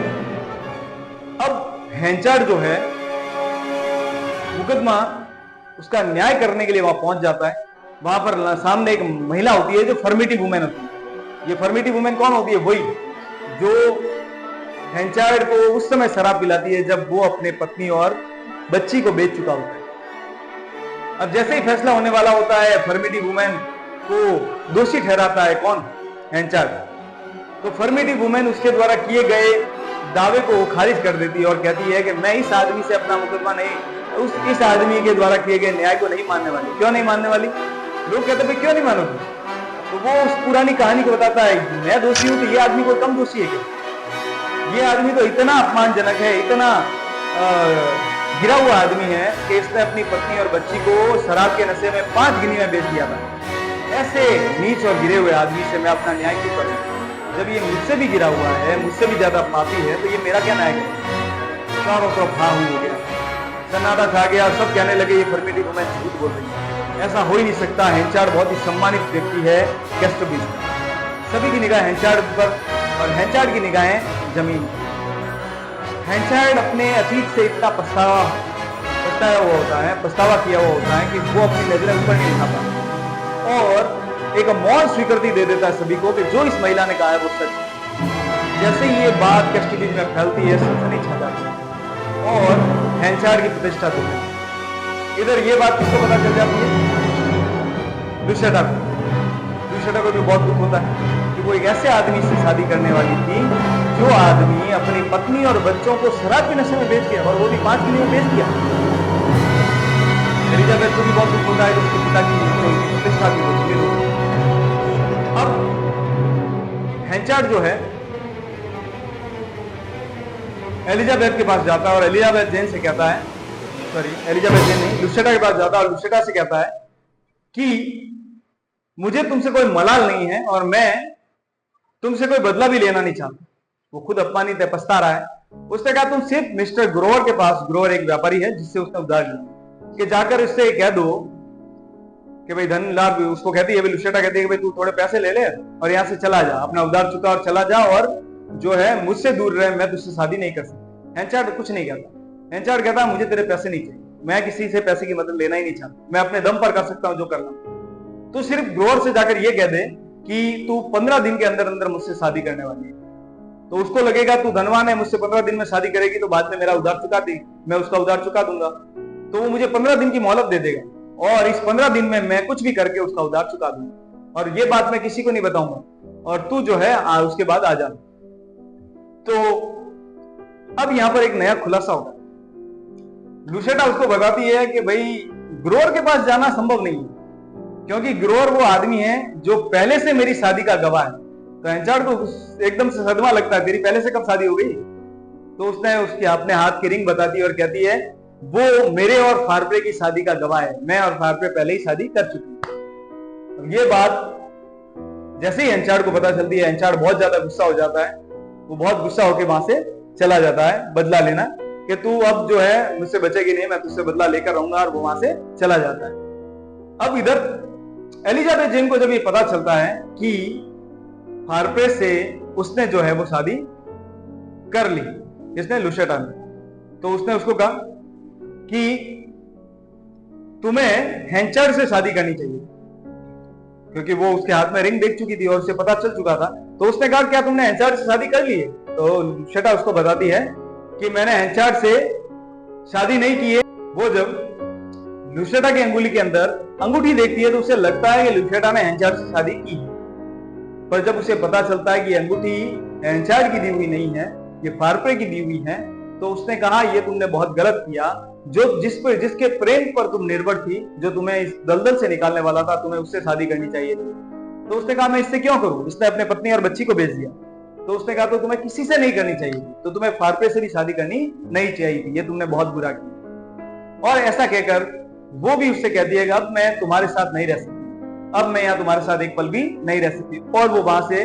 अब हेनचार्ड जो है मुकदमा उसका न्याय करने के लिए वहां पहुंच जाता है। वहां पर सामने एक महिला होती है जो फर्मिटिव वुमेन होती है। ये फर्मिटिव वुमेन कौन होती है, वही जो हेनचार्ड को उस समय शराब पिलाती है जब वो अपने पत्नी और बच्ची को बेच चुका होता है। अब जैसे ही फैसला होने वाला होता है, फर्मिडी वुमेन को दोषी ठहराता है कौन? हेंचार्ड। तो फर्मिडी वुमेन उसके द्वारा किए गए दावे को खारिज कर देती है और कहती है कि मैं इस आदमी से अपना मुकदमा नहीं, इस आदमी के द्वारा किए गए न्याय को नहीं मानने वाली। क्यों नहीं मानने वाली? लोग कहते हैं क्यों नहीं मानोगे? तो वो उस पुरानी कहानी को बताता है, मैं दोषी हूं तो ये आदमी कोई कम दोषी है क्या? ये आदमी तो इतना अपमानजनक है, इतना गिरा हुआ आदमी है कि इसने अपनी पत्नी और बच्ची को शराब के नशे में 5 गिनी में बेच दिया था। ऐसे नीच और गिरे हुए आदमी से मैं अपना न्याय क्यों करूं? जब ये मुझसे भी गिरा हुआ है, मुझसे भी ज्यादा पापी है, तो ये मेरा क्या न्याय करेगा? चारों तरफ हाँ हो गया, सन्नाटा छा गया। सब कहने लगे ये फर्मिडी वुमेन झूठ बोल रही है, ऐसा हो ही नहीं सकता। हेंचार्ड बहुत ही सम्मानित व्यक्ति है कैस्टरबीज। सभी की निगाह हेंचार्ड पर और हेंचार्ड की निगाहें जमीन। हेंचार्ड अपने अतीत से इतना पछतावा किया हुआ होता है कि वो अपनी नजरें ऊपर नहीं उठा पाता और एक मौन स्वीकृति दे देता है सभी को कि जो इस महिला ने कहा है वो सच। जैसे ही ये बात कैस्टरबीज में फैलती है, सनसनी छा जाती है और हेंचार्ड की प्रतिष्ठा तो है। इधर ये बात किसको पता चल जाती है? लुशेटा को। लुशेटा को भी बहुत दुख होता है कि वो एक ऐसे आदमी से शादी करने वाली थी जो आदमी अपनी पत्नी और बच्चों को शराब के नशे में बेच दिया और वो भी 5 गिनी में बेच दिया। एलिजाबेथ को भी बहुत दुख होता है उसके पिता की प्रतिष्ठा की होती। अब हेंचार्ड जो है एलिजाबेथ के पास जाता है और एलिजाबेथ जेन से कहता है, एलिजाबेथ जेन नहीं, लुशेटा के पास जाता है और लुशेटा से कहता है कि मुझे तुमसे कोई मलाल नहीं है और मैं तुमसे कोई बदला भी लेना नहीं चाहता। वो खुद अपमानित है, पछता रहा है। उसने कहा तुम सिर्फ मिस्टर ग्रोवर के पास, ग्रोवर एक व्यापारी है जिससे उसने उधार लिया, कि जाकर इससे कह दो कि भाई धन लाभ। उसको कहती है, लुशेटा कहती है कि भाई तू थोड़े पैसे ले ले और यहाँ से चला जा, अपना उधार चुका और चला जा और जो है मुझसे दूर रहे, मैं तुझसे शादी नहीं कर सकता। हेंचार्ड कुछ नहीं कहता। हेंचार्ड कहता मुझे तेरे पैसे नहीं चाहिए, मैं किसी से पैसे की मदद लेना ही नहीं चाहता, मैं अपने दम पर कर सकता हूं जो करना। तो सिर्फ ग्रोवर से जाकर ये कह दे कि तू 15 दिन के अंदर अंदर मुझसे शादी करने वाली है। तो उसको लगेगा तू धनवान है, मुझसे 15 दिन में शादी करेगी तो बाद में मेरा उधार चुका दी, मैं उसका उधार चुका दूंगा। तो वो मुझे 15 दिन की मोहलत दे देगा और इस 15 दिन में मैं कुछ भी करके उसका उधार चुका दूंगा और ये बात मैं किसी को नहीं बताऊंगा और तू जो है उसके बाद आ जाना। तो अब यहां पर एक नया खुलासा होगा। लुशेटा उसको बताती है कि भाई ग्रोवर के पास जाना संभव नहीं है क्योंकि ग्रोवर वो आदमी है जो पहले से मेरी शादी का गवाह है। तो हेंचार्ड को एकदम से सदमा लगता है, तेरी पहले से कब शादी हो गई? तो उसने उसके अपने हाथ की रिंग बताती है और कहती है वो मेरे और फारप्रे की शादी का गवाह है, मैं और फारप्रे पहले ही शादी कर चुकी हूं। ये बात जैसे ही हेंचार्ड को पता चलती है, हेंचार्ड बहुत ज्यादा गुस्सा हो जाता है। वो बहुत गुस्सा होकर वहां से चला जाता है बदला लेना कि तू अब जो है मुझसे बचेगी नहीं, मैं तुझसे बदला लेकर रहूंगा, और वो वहां से चला जाता है। अब इधर एलिजाबेथ जेन को जब ये पता चलता है कि फारप्रे से उसने जो है वो शादी कर ली, इसने लुशेटा ने, तो उसने उसको कहा कि तुम्हें हेंचार्ड से शादी करनी चाहिए क्योंकि वो उसके हाथ में रिंग देख चुकी थी और उसे पता चल चुका था। तो उसने कहा क्या तुमने हेंचार्ड से शादी कर ली है? तो लुशेटा उसको बताती है कि मैंने हेंचार्ड से शादी नहीं की है। वो जब लुशेटा की अंगुली के अंदर अंगूठी देखती है तो उसे लगता है कि लुशेटा ने हेंचार्ड से शादी की है, पर जब उसे पता चलता है कि अंगूठी हेंचार्ड की दी हुई नहीं है, ये फारप्रे की दी हुई है, तो उसने कहा ये तुमने बहुत गलत किया। जो जिसके प्रेम पर तुम निर्भर थी, जो तुम्हें इस दलदल से निकालने वाला था, तुम्हें उससे शादी करनी चाहिए थी। तो उसने कहा मैं इससे क्यों करूं? इसने अपने पत्नी और बच्ची को बेच दिया। तो उसने कहा तो तुम्हें किसी से नहीं करनी चाहिए थी, तो तुम्हें फारप्रे से भी शादी करनी नहीं चाहिए थी, ये तुमने बहुत बुरा किया। और ऐसा कहकर वो भी उससे कहती है कि अब मैं तुम्हारे साथ नहीं रह सकती, अब मैं यहाँ तुम्हारे साथ एक पल भी नहीं रह सकती। और वो वहां से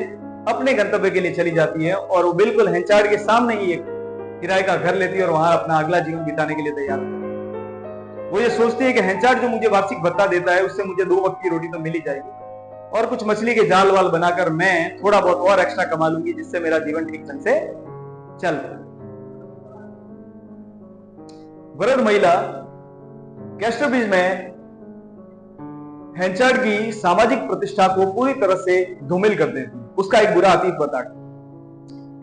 अपने गंतव्य के लिए चली जाती है और वो बिल्कुल हेंचार्ड के सामने ही एक किराए का घर लेती है और वहां अपना अगला जीवन बिताने के लिए तैयार होती है। वो ये सोचती है कि हेंचार्ड जो मुझे वार्षिक भत्ता देता है उससे मुझे 2 वक्त की रोटी तो मिल ही जाएगी और कुछ मछली के जाल वाल बनाकर मैं थोड़ा बहुत और एक्स्ट्रा कमा लूंगी जिससे मेरा जीवन ठीक ढंग से चल पाए। वृद्ध महिला कैस्टरबीज में हेंचार्ड की सामाजिक प्रतिष्ठा को पूरी तरह से धूमिल कर देती है। उसका एक बुरा अतीत बताकर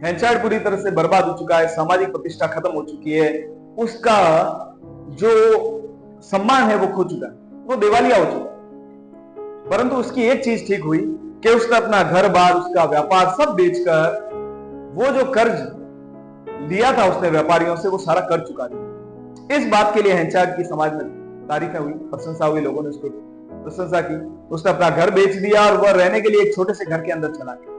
हेंचार्ड पूरी तरह से बर्बाद हो चुका है, सामाजिक प्रतिष्ठा खत्म हो चुकी है, उसका जो सम्मान है वो खो चुका है। वो दिवालिया हो चुका। परंतु उसकी एक चीज ठीक हुई कि उसने अपना घर बार, उसका व्यापार सब बेचकर वो जो कर्ज लिया था उसने व्यापारियों से, वो सारा कर चुका था। इस बात के लिए हेंचार्ड की समाज में तारीफें हुई, प्रशंसा हुई, लोगों ने उसको प्रशंसा की। उसने अपना घर बेच दिया और वह रहने के लिए एक छोटे से घर के अंदर चला गया।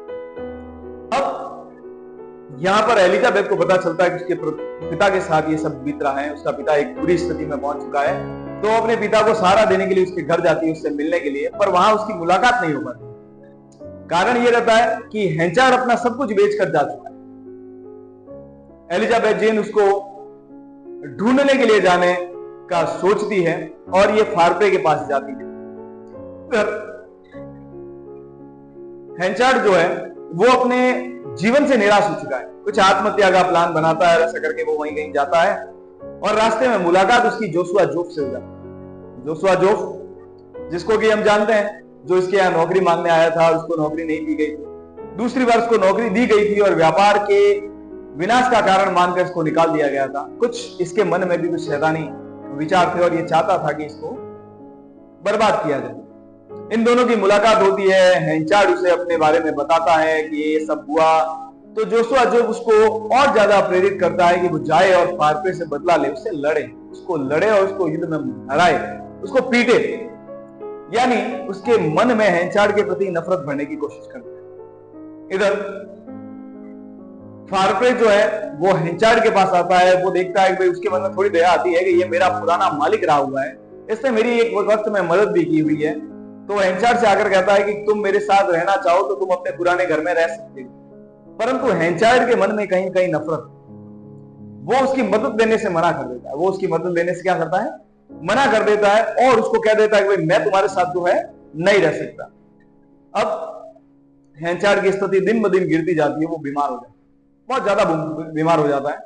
अब यहां पर एलिजाबेथ को पता चलता है कि उसके पिता के साथ ये सब बीत रहा है। उसका पिता एक बुरी स्थिति में पहुंच चुका है, तो अपने पिता को सहारा देने के लिए उसके घर जाती है उससे मिलने के लिए, पर वहां उसकी मुलाकात नहीं हो पाती। कारण यह रहता है कि हेंचार्ड अपना सब कुछ बेचकर जा चुका है। एलिजाबेथ जेन उसको ढूंढने के लिए जाने का सोचती है और ये फार्पे के पास जाती है। हेंचार्ड जो है वो अपने जीवन से निराश हो चुका है। कुछ आत्महत्या का प्लान बनाता है, ऐसा करके वो वहीं कहीं जाता है और रास्ते में मुलाकात उसकी जोशुआ जोफ से हो जाती है। जोशुआ जोफ, जिसको कि हम जानते हैं, जो इसके यहाँ नौकरी मांगने आया था और उसको नौकरी नहीं दी गई थी। दूसरी बार उसको नौकरी दी गई थी और व्यापार के विनाश का कारण मानकर इसको निकाल दिया गया था। कुछ इसके मन में भी कुछ शैतानी विचार थे और ये चाहता था कि इसको बर्बाद किया जाए। इन दोनों की मुलाकात होती है। हेंचार्ड उसे अपने बारे में बताता है कि ये सब हुआ, तो जोशुआ जोफ उसको और ज्यादा प्रेरित करता है कि वो जाए और फार्पे से बदला ले, उससे लड़े, उसको लड़े और उसको युद्ध में हराए, उसको पीटे। यानी उसके मन में हेंचार्ड के प्रति नफरत भरने की कोशिश करता है। इधर फार्पे जो है वो हेंचार्ड के पास आता है। वो देखता है कि भाई उसके मन में थोड़ी दया आती है कि ये मेरा पुराना मालिक रहा हुआ है, इसने मेरी एक वक्त में मदद भी की हुई है। तो हेंचार्ड से आकर कहता है कि तुम मेरे साथ रहना चाहो तो तुम अपने पुराने घर में रह सकते हो। परंतु हेंचार्ड के मन में कहीं कहीं नफरत, वो उसकी मदद देने से मना कर देता है। वो उसकी मदद लेने से क्या करता है, मना कर देता है और उसको कह देता है कि भाई मैं तुम्हारे साथ जो है नहीं रह सकता। अब हेंचार्ड की स्थिति दिन ब दिन गिरती जाती है। वो बीमार हो जाता है, बहुत ज्यादा बीमार हो जाता है।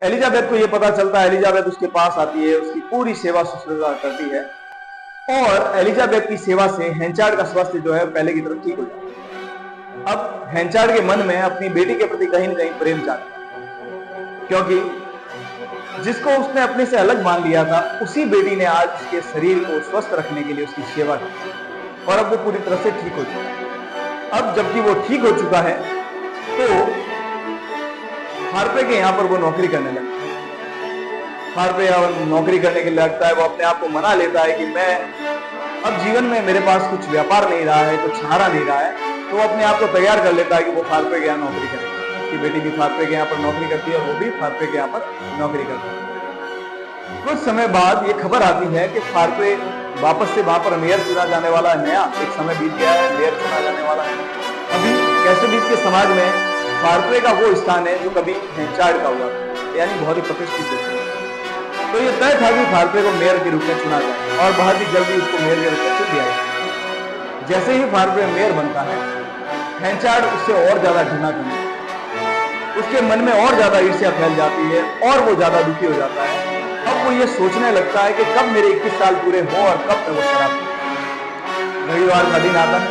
एलिजाबेथ को यह पता चलता है। एलिजाबेथ उसके पास आती है, उसकी पूरी सेवा शुश्रूषा करती है और एलिजाबेथ की सेवा से हेंचार्ड का स्वास्थ्य जो है पहले की तरफ ठीक हो जाता है। अब हेंचार्ड के मन में अपनी बेटी के प्रति कहीं न कहीं प्रेम जागता है, क्योंकि जिसको उसने अपने से अलग मान लिया था, उसी बेटी ने आज उसके शरीर को स्वस्थ रखने के लिए उसकी सेवा की और अब वो पूरी तरह से ठीक हो चुका है। अब जबकि वो ठीक हो चुका है तो फार्पे के यहां पर वो नौकरी करने लगता है। फार्पे नौकरी करने के लिए लगता है। वो अपने आप को मना लेता है कि मैं अब जीवन में मेरे पास कुछ व्यापार नहीं रहा है, कुछ सहारा नहीं रहा है। तो वो अपने आप को तैयार कर लेता है कि वो फार्पे के यहाँ नौकरी करेगा। उसकी बेटी भी फार्पे के यहाँ पर नौकरी करती है और वो भी फार्पे के यहाँ पर नौकरी करता है। कुछ समय बाद ये खबर आती है कि फार्पे वापस से वहां पर मेयर चुना जाने वाला है। नया एक समय बीत गया है, मेयर चुना जाने वाला है। अभी कैसोलिस के समाज में फार्पे का वो स्थान है जो कभी हेंचार्ड का हुआ, यानी बहुत ही प्रतिष्ठित है। तो ये तय था कि फार्पे को मेयर के रूप में चुना जाए और बहुत ही जल्दी उसको मेयर के रूप में चुन दिया गया। जैसे ही फार्पे मेयर बनता है, हेंचार्ड उससे और ज्यादा घृणा करता है। उसके मन में और ज्यादा ईर्ष्या फैल जाती है और वो ज्यादा दुखी हो जाता है। अब वो ये सोचने लगता है कि कब मेरे 21 साल पूरे हो और कब मैं वो शराब पीऊं। रविवार का दिन आता है।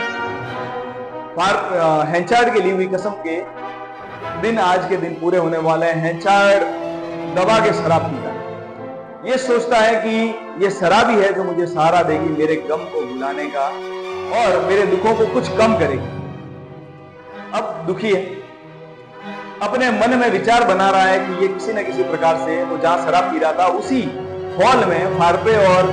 हेंचार्ड के ली हुई कसम के दिन आज के दिन पूरे होने वाले हैं। हेंचार्ड दबा के शराब पीता है। ये सोचता है कि ये शराब ही है जो मुझे सहारा देगी मेरे गम को भुलाने का और मेरे दुखों को कुछ कम करेगी। अब दुखी है, अपने मन में विचार बना रहा है कि ये किसी न किसी प्रकार से वो जहां शराब पी रहा था उसी हॉल में फार्पे और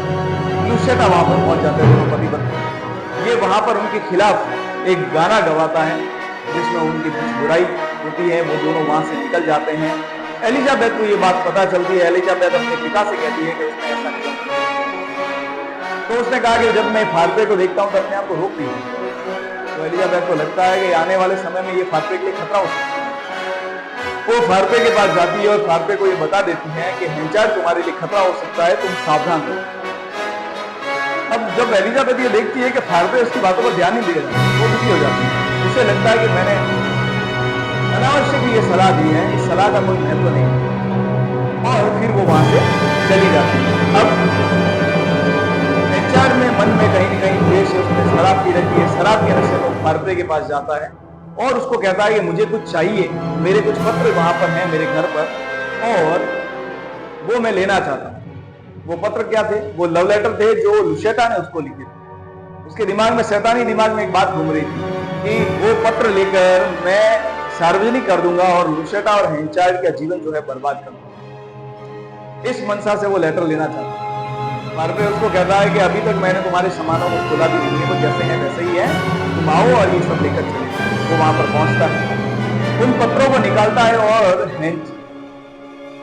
लुसिएटा वहां पर पहुंच जाते हैं, दोनों पति पत्नी। ये वहां पर उनके खिलाफ एक गाना गवाता है जिसमें उनकी कुछ बुराई होती है। वो दोनों वहां से निकल जाते हैं। एलिजाबेथ को ये बात पता चलती है। एलिजाबेथ अपने पिता से कहती है कि उसने ऐसा क्यों किया। तो उसने कहा कि जब मैं फार्पे को देखता हूं तो अपने आप को रोक नहीं। तो एलिजाबेथ को लगता है कि आने वाले समय में ये फार्पे के लिए खतरा हो सकता है। वो फार्पे के पास जाती है और फार्पे को ये बता देती है कि हेंचार्ड तुम्हारे लिए खतरा हो सकता है, तुम सावधान रहो। अब जब एलिजाबेथ ये देखती है कि फार्पे उसकी बातों पर ध्यान नहीं दे रहा, वो दुखी हो जाती है। उसे लगता है कि मैंने अनावश्यक ये सलाह दी है, इस सलाह का कोई महत्व नहीं है, और फिर वो वहां से चली जाती है। अब हेंचार्ड में मन में कहीं न कहीं द्वेष है। उसने शराब पी रखी है। शराब के नशे में फार्पे के पास जाता है और उसको कहता है कि मुझे कुछ चाहिए, मेरे कुछ पत्र वहां पर हैं मेरे घर पर और वो मैं लेना चाहता हूं। वो पत्र क्या थे? वो लव लेटर थे जो लुशेटा ने उसको लिखे थे। उसके दिमाग में, शैतानी दिमाग में एक बात घूम रही थी कि वो पत्र लेकर मैं सार्वजनिक कर दूंगा और लुशेटा और हेंचार्ड का जीवन जो है बर्बाद कर दूंगा। इस मनसा से वो लेटर लेना चाहता है। फार्पे उसको कहता है कि अभी तक मैंने तुम्हारे सामानों को खोला भी नहीं है, वो जैसे हैं वैसे ही है, तुम आओ और ये सब लेकर चले। वो वहां पर पहुंचता है, उन पत्रों को निकालता है और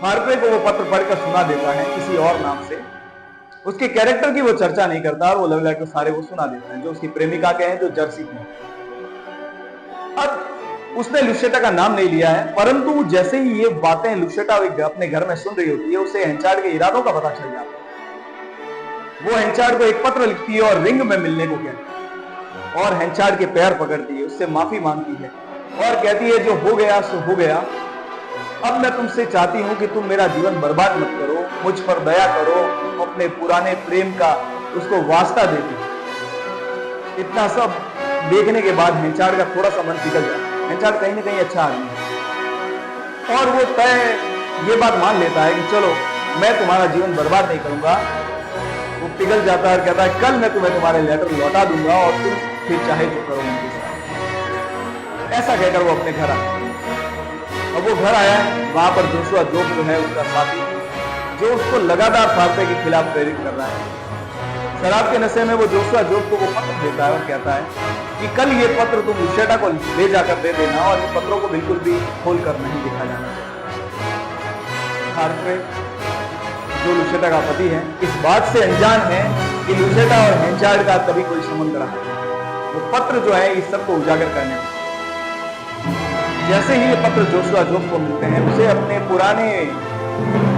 फार्पे को वो पत्र पढ़कर सुना देता है किसी और नाम से। उसके कैरेक्टर की वो चर्चा नहीं करता और वो लव लेटर सारे वो सुना देता है, जो उसकी प्रेमिका के हैं, जो जर्सी के हैं। अब उसने लुशेटा का नाम नहीं लिया है, परंतु जैसे ही ये बातें लुशेटा अपने घर में सुन रही होती है, उसे हेंचार्ड के इरादों का पता चल जाता है। वो हेंचार्ड को एक पत्र लिखती है और रिंग में मिलने को कहती है और हेंचार्ड के पैर पकड़ती है, उससे माफी मांगती है और कहती है जो हो गया सो हो गया। अब मैं तुमसे चाहती हूं कि तुम मेरा जीवन बर्बाद मत करो, मुझ पर दया करो, अपने पुराने प्रेम का उसको वास्ता देती। इतना सब देखने के बाद हेंचार्ड का थोड़ा सा मन पिघल जाता है। हेंचार्ड कहीं ना कहीं अच्छा आदमी है और वो ये बात मान लेता है कि चलो मैं तुम्हारा जीवन बर्बाद नहीं करूंगा। वो पिघल जाता है और कहता है कल मैं तुम्हें तुम्हारे लेटर लौटा दूंगा और तुम फिर चाहे जो करो उनके साथ। ऐसा कहकर वो अपने घर आया। अब वो घर आया, वहां पर जोशुआ जोब जो है उसका साथी, जो उसको लगातार फार्पे के खिलाफ प्रेरित कर रहा है। शराब के नशे में वो जोशुआ जोब को वो पत्र देता है और कहता है कि कल ये पत्र तुम लुशेटा को ले जाकर दे देना और इन पत्रों को बिल्कुल भी खोलकर नहीं देखा जाना। फार्पे जो लुशेटा का पति है, इस बात से अनजान है कि लुशेटा और हेंचार्ड का कभी कोई संबंध रहा है। वो पत्र जो है इस सब को उजागर करने में, जैसे ही ये पत्र जोशुआ जोब को मिलते हैं, उसे अपने पुराने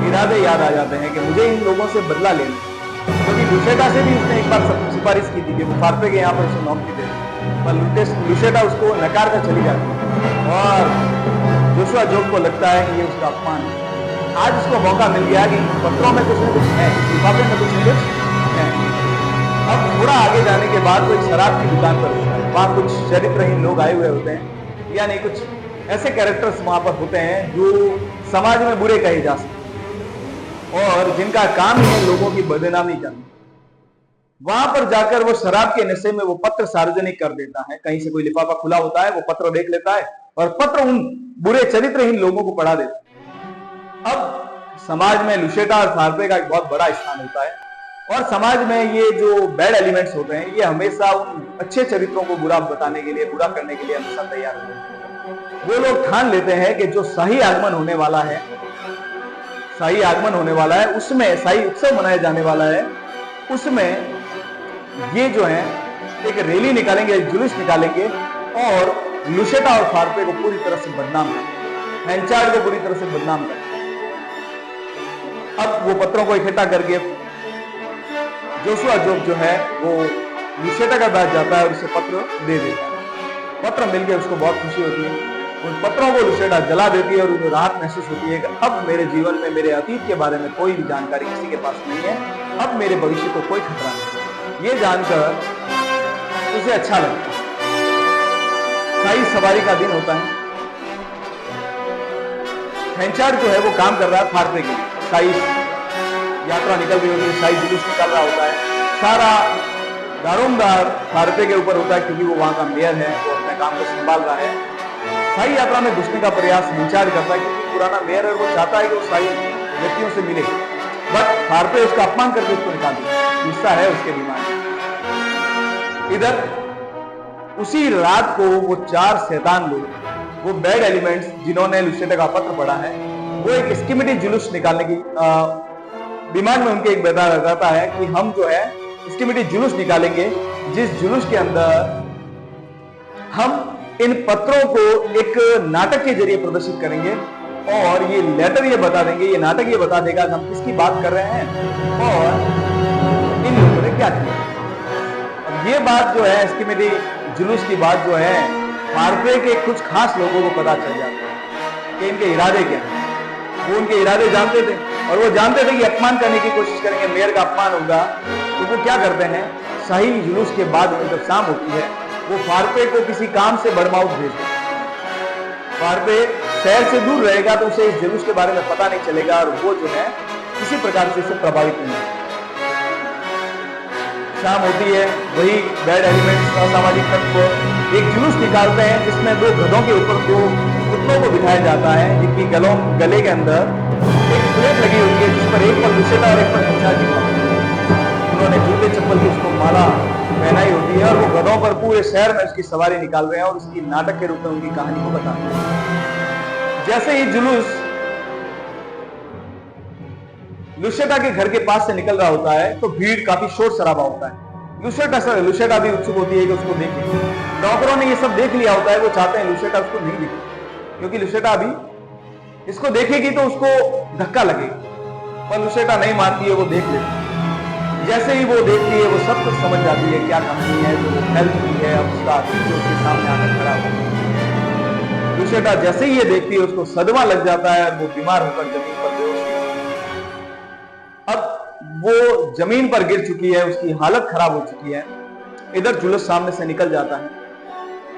इरादे याद आ जाते हैं कि मुझे इन लोगों से बदला लेना है। क्योंकि लुशेटा से भी उसने एक बार सिफारिश की थी कि वो फार्पे के यहाँ पर उसे नौकरी दे, पर लुशेटा उसको नकार कर चली जाती है और जोशुआ जोब को लगता है कि ये उसका अपमान है। आज उसको मौका मिल गया कि पत्रों में कुछ न कुछ है, लिफाफे में कुछ न कुछ है। अब थोड़ा आगे जाने के बाद वो एक शराब की दुकान पर होता है। वहां कुछ चरित्रहीन लोग आए हुए होते हैं, यानी कुछ ऐसे कैरेक्टर्स वहां पर होते हैं जो समाज में बुरे कहे जा सकते और जिनका काम ही है लोगों की बदनामी करना। वहां पर जाकर वो शराब के नशे में वो पत्र सार्वजनिक कर देता है। कहीं से कोई लिफाफा खुला होता है, वो पत्र देख लेता है और पत्र उन बुरे चरित्रहीन लोगों को पढ़ा देता है। अब समाज में लुशेटा और फार्पे का एक बहुत बड़ा स्थान होता है और समाज में ये जो बैड एलिमेंट्स होते हैं, ये हमेशा उन अच्छे चरित्रों को बुरा बताने के लिए, बुरा करने के लिए हमेशा तैयार होते हैं। वो लोग ठान लेते हैं कि जो शाही आगमन होने वाला है, शाही आगमन होने वाला है, उसमें शाही उत्सव मनाया जाने वाला है, उसमें ये जो है एक रैली निकालेंगे, एक जुलूस निकालेंगे और लुशेटा और फार्पे को पूरी तरह से बदनाम करेंगे, हेंचार्ड को पूरी तरह से बदनाम करेंगे। अब वो पत्रों को इकट्ठा करके जोशुआ जोब जो है वो लुशेटा का पास जाता है और उसे पत्र दे देता है। पत्र मिलकर उसको बहुत खुशी होती है। उन पत्रों को लुशेटा जला देती है और उन्हें राहत महसूस होती है कि अब मेरे जीवन में मेरे अतीत के बारे में कोई भी जानकारी किसी के पास नहीं है, अब मेरे भविष्य को कोई खतरा नहीं। ये जानकर उसे अच्छा लगता है। शाही सवारी का दिन होता है। हेंचार्ड जो है वो काम कर रहा है फार्पे के लिए। शाही यात्रा निकल रही होती है, शाही जुलूस निकल रहा होता है, सारा दारोमदार फार्पे के ऊपर होता है क्योंकि वो वहां का मेयर है, वो अपने काम को संभाल रहा है। शाही यात्रा में घुसने का प्रयास हेंचार्ड करता है क्योंकि पुराना मेयर है, वो चाहता है कि वो शाही व्यक्तियों से मिले, बट फार्पे उसका अपमान करके उसको निकाल दिया। गुस्सा है उसके दिमाग में। इधर उसी रात को वो 4 शैतान लोग, वो बैड एलिमेंट्स जिन्होंने लुशेटा का पत्र पढ़ा है, वो एक स्कीमेटिक जुलूस निकालने की दिमाग में उनके एक बेदार रहता है कि हम जो है स्कीमेटिक जुलूस निकालेंगे, जिस जुलूस के अंदर हम इन पत्रों को एक नाटक के जरिए प्रदर्शित करेंगे और ये लेटर ये बता देंगे, ये नाटक ये बता देगा कि हम किसकी बात कर रहे हैं और इन लोगों ने क्या किया। अब ये बात जो है स्कीमेटिक जुलूस की बात जो है फार्पे के कुछ खास लोगों को पता चल जाता है कि इनके इरादे क्या हैं। वो उनके इरादे जानते थे और वो जानते थे कि अपमान करने की कोशिश करेंगे, मेयर का अपमान होगा, तो वो क्या करते हैं, शाही जुलूस के बाद जब शाम होती है वो फार्पे को किसी काम से बड़माउथ भेज देते। फार्पे शहर से दूर रहेगा तो उसे इस जुलूस के बारे में पता नहीं चलेगा और वो जो है किसी प्रकार से इससे प्रभावित नहीं है। शाम होती है, वही बैड एलिमेंट्स, असामाजिक तत्व एक जुलूस निकालते हैं जिसमें दो गधों के ऊपर दो पुतलों को बिठाया जाता है, जिनकी गले के अंदर एक प्लेट लगी होती है जिस पर एक पर लुशेटा और एक पर हेंचार्ड लिखा होता है। उन्होंने जूते चप्पल की उसको माला पहनाई होती है और वो गधों पर पूरे शहर में उसकी सवारी निकाल रहे हैं और उसकी नाटक के रूप में उनकी कहानी को बता रहे हैं। जैसे ही जुलूस लुशेटा के घर के पास से निकल रहा होता है तो भीड़ काफी शोर शराबा होता है। लुशेटा भी उत्सुक होती है कि उसको देखे। नौकरों ने ये सब देख लिया होता है, वो चाहते हैं लुशेटा उसको नहीं देखे, क्योंकि लुशेटा अभी इसको देखेगी तो उसको धक्का लगेगा। पर लुशेटा नहीं मानती है, वो देख लेती है। जैसे ही वो देखती है वो सब कुछ समझ जाती है क्या कहानी है जो फैल चुकी है। अब उसका अतीत उसके सामने आकर खड़ा होता है। लुशेटा जैसे ही ये देखती है उसको सदमा लग जाता है और वो बीमार होकर जमीन पर बेहोश हो जाती है। अब वो जमीन पर गिर चुकी है, उसकी हालत खराब हो चुकी है। इधर जुलूस सामने से निकल जाता है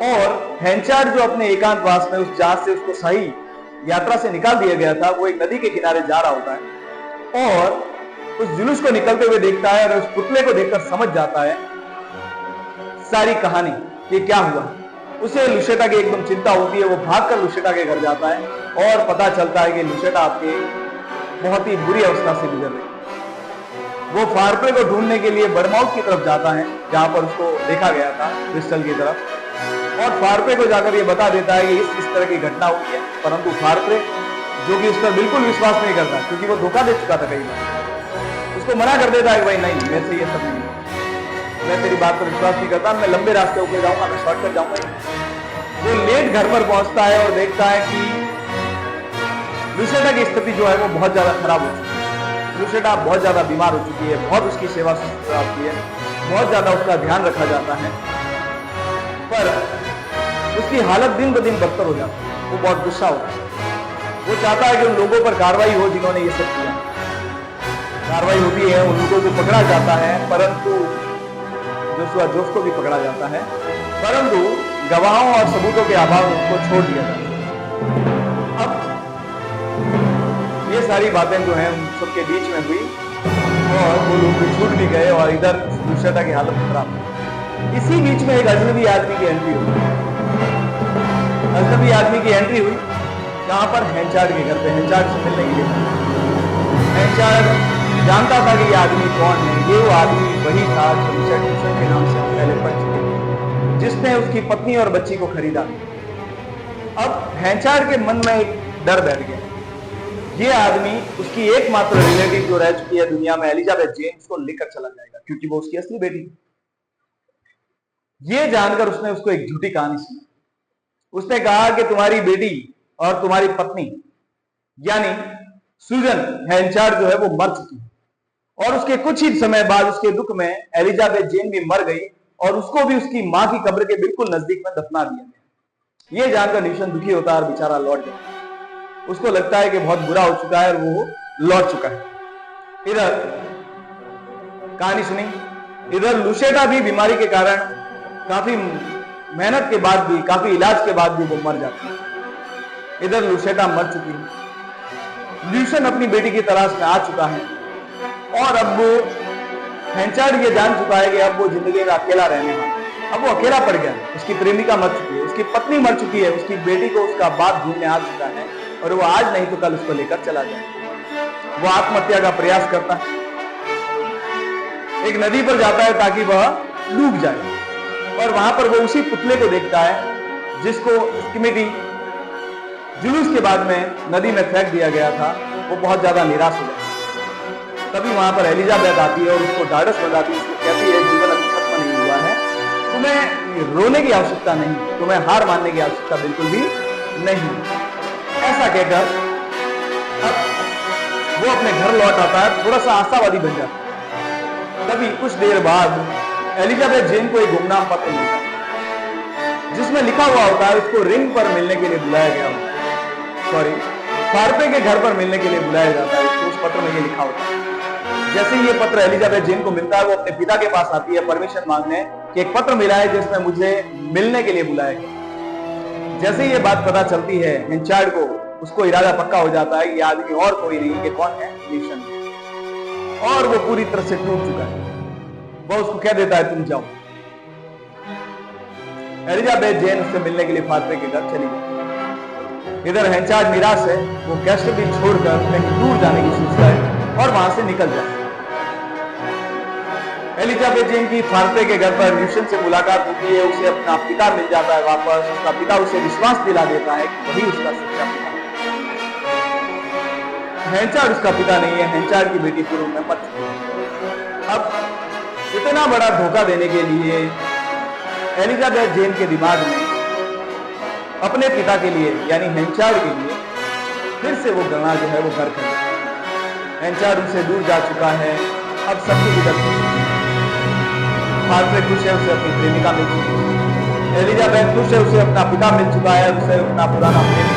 और हेंचार्ड जो अपने एकांतवास में उस जहाज से उसको सही यात्रा से निकाल दिया गया था, वो एक नदी के किनारे जा रहा होता है और उस जुलूस को निकलते हुए देखता है और उस पुतले को देखकर समझ जाता है सारी कहानी कि क्या हुआ। उसे लुशेटा की एकदम चिंता होती है। वो भागकर लुशेटा के घर जाता है और पता चलता है कि लुशेटा आपके बहुत ही बुरी अवस्था से गुजर रही है। वो फारप्रे को ढूंढने के लिए बर्माउथ की तरफ जाता है जहां पर उसको देखा गया था, ब्रिस्टल की तरफ, और फारप्रे को जाकर ये बता देता है कि इस तरह की घटना हुई है। परंतु फारप्रे जो कि उस पर बिल्कुल विश्वास नहीं करता, क्योंकि वो धोखा दे चुका था कई बार, उसको मना कर देता है कि भाई नहीं, वैसे ये सब नहीं, मैं तेरी बात पर विश्वास नहीं करता, मैं लंबे रास्ते होकर जाऊंगा, मैं शॉर्टकट जाऊंगा। वो लेट घर पर पहुंचता है और देखता है कि लुशेटा की स्थिति जो है वो बहुत ज्यादा खराब हो चुकी है। लुशेटा बहुत ज्यादा बीमार हो चुकी है, बहुत उसकी सेवा होती है, बहुत ज्यादा उसका ध्यान रखा जाता है, पर उसकी हालत दिन ब दिन बदतर हो जाती है। वो बहुत गुस्सा होता है। वो चाहता है कि उन लोगों पर कार्रवाई हो जिन्होंने ये सब किया। कार्रवाई होती है, उन लोगों को पकड़ा जाता है, परंतु जोशुआ जोफ को भी पकड़ा जाता है, परंतु गवाहों और सबूतों के अभाव में उसको छोड़ दिया जाता है। अब ये सारी बातें जो हैं उन सबके बीच में हुई और वो लोग भी छूट भी गए और इधर लुशेटा की हालत खराब हुई। इसी बीच में एक अजनबी आदमी की एंट्री हुई। अजनबी आदमी की एंट्री हुई जहां पर हेंचार्ड के घर पे, हेंचार्ड से मिलने के लिए। हेंचार्ड जानता था कि ये आदमी कौन है। ये वो आदमी वही था जो रिचर्ड नीसन के नाम से हम पहले पढ़ चुके थे, जिसने उसकी पत्नी और बच्ची को खरीदा। अब हेंचार्ड के मन में एक डर बैठ गया। ये आदमी उसकी एकमात्र रिलेटिव जो रह चुकी है दुनिया में, एलिजाबेथ जेन, उसको लेकर चला जाएगा, क्योंकि वो उसकी असली बेटी है। ये जानकर उसने उसको एक झूठी कहानी सुनी। उसने कहा कि तुम्हारी बेटी और तुम्हारी पत्नी यानी सूजन हेंचार्ड जो है वो मर चुकी है और उसके कुछ ही समय बाद उसके दुख में एलिजाबेथ जेन भी मर गई और उसको भी उसकी मां की कब्र के बिल्कुल नजदीक में दफना दिया गया। ये जानकर नीशन दुखी होता है और बेचारा लौट जाता है। उसको लगता है कि बहुत बुरा हो चुका है और वो लौट चुका है। इधर कहानी सुनी, इधर लुशेटा भी बीमारी के कारण काफी मेहनत के बाद भी, काफी इलाज के बाद भी वो मर जाती है। इधर लुशेटा मर चुकी है। ल्यूशन अपनी बेटी की तलाश में आ चुका है और अब वो हेंचार्ड ये जान चुका है कि अब वो जिंदगी में अकेला रहने वाला। अब वो अकेला पड़ गया। उसकी प्रेमिका मर चुकी है, उसकी पत्नी मर चुकी है, उसकी बेटी को उसका बाप ढूंढने आ चुका है और वो आज नहीं तो कल उसको लेकर चला जाए। वो आत्महत्या का प्रयास करता है, एक नदी पर जाता है ताकि वह डूब जाए और वहां पर वो उसी पुतले को देखता है जिसको कमेटी जुलूस के बाद में नदी में फेंक दिया गया था। वो बहुत ज्यादा निराश हो जाता है। तभी वहां पर एलिजाबेथ आती है और उसको ढाढ़स बंधाती है। उसको कहती है जीवन अभी खत्म नहीं हुआ है, तुम्हें रोने की आवश्यकता नहीं, तुम्हें हार मानने की आवश्यकता बिल्कुल भी नहीं। ऐसा कहकर अब वो अपने घर लौट आता है, थोड़ा सा आशावादी बन जाता है। तभी कुछ देर बाद एलिजाबेथ जेन को एक गुमनाम पत्र मिलता है जिसमें लिखा हुआ होता है उसको रिंग पर मिलने के लिए बुलाया गया होता है, फारपे के घर पर मिलने के लिए बुलाया जाता है। तो उस पत्र में ये लिखा होता है। जैसे ही ये पत्र एलिजाबेथ जेन को मिलता है वो अपने पिता के पास आती है परमिशन मांगने कि एक पत्र मिला है जिसमें मुझे मिलने के लिए बुलाया गया। जैसे ही ये बात पता चलती है हेंचार्ड को, उसको इरादा पक्का हो जाता है कि ये आदमी और कोई नहीं कि कौन है नीशन। और वो पूरी तरह से टूट चुका है। वो उसको कह देता है तुम जाओ। एलिजाबेथ जेन उससे मिलने के लिए फादरे के घर चली गई। इधर हेंचार्ड निराश है, वो कैस्टर बीच छोड़कर कहीं दूर जाने की सोचता है और वहां से निकल जाता है। एलिजाबेथ जेन की फादरे के घर पर ल्यूशियन से मुलाकात होती है, उसे अपना पिता मिल जाता है वापस। उसका पिता उसे विश्वास दिला देता है कि वही उसका सच्चा पिता है। हेंचार्ड उसका पिता नहीं है, हेंचार्ड की बेटी पूर्व में मर चुकी है। अब इतना बड़ा धोखा देने के लिए एलिजाबेथ जेन के दिमाग में अपने पिता के लिए यानी हेंचार्ड के लिए फिर से वो गणना जो है वो घर कर देता है। हेंचार्ड उनसे दूर जा चुका है, अब सब कुछ इधर फादरे खुश है, उसे अपनी प्रेमिका मिल चुकी है। एलिजाबेथ खुश है, उसे अपना पिता मिल चुका है, उसे अपना पुराना प्रेम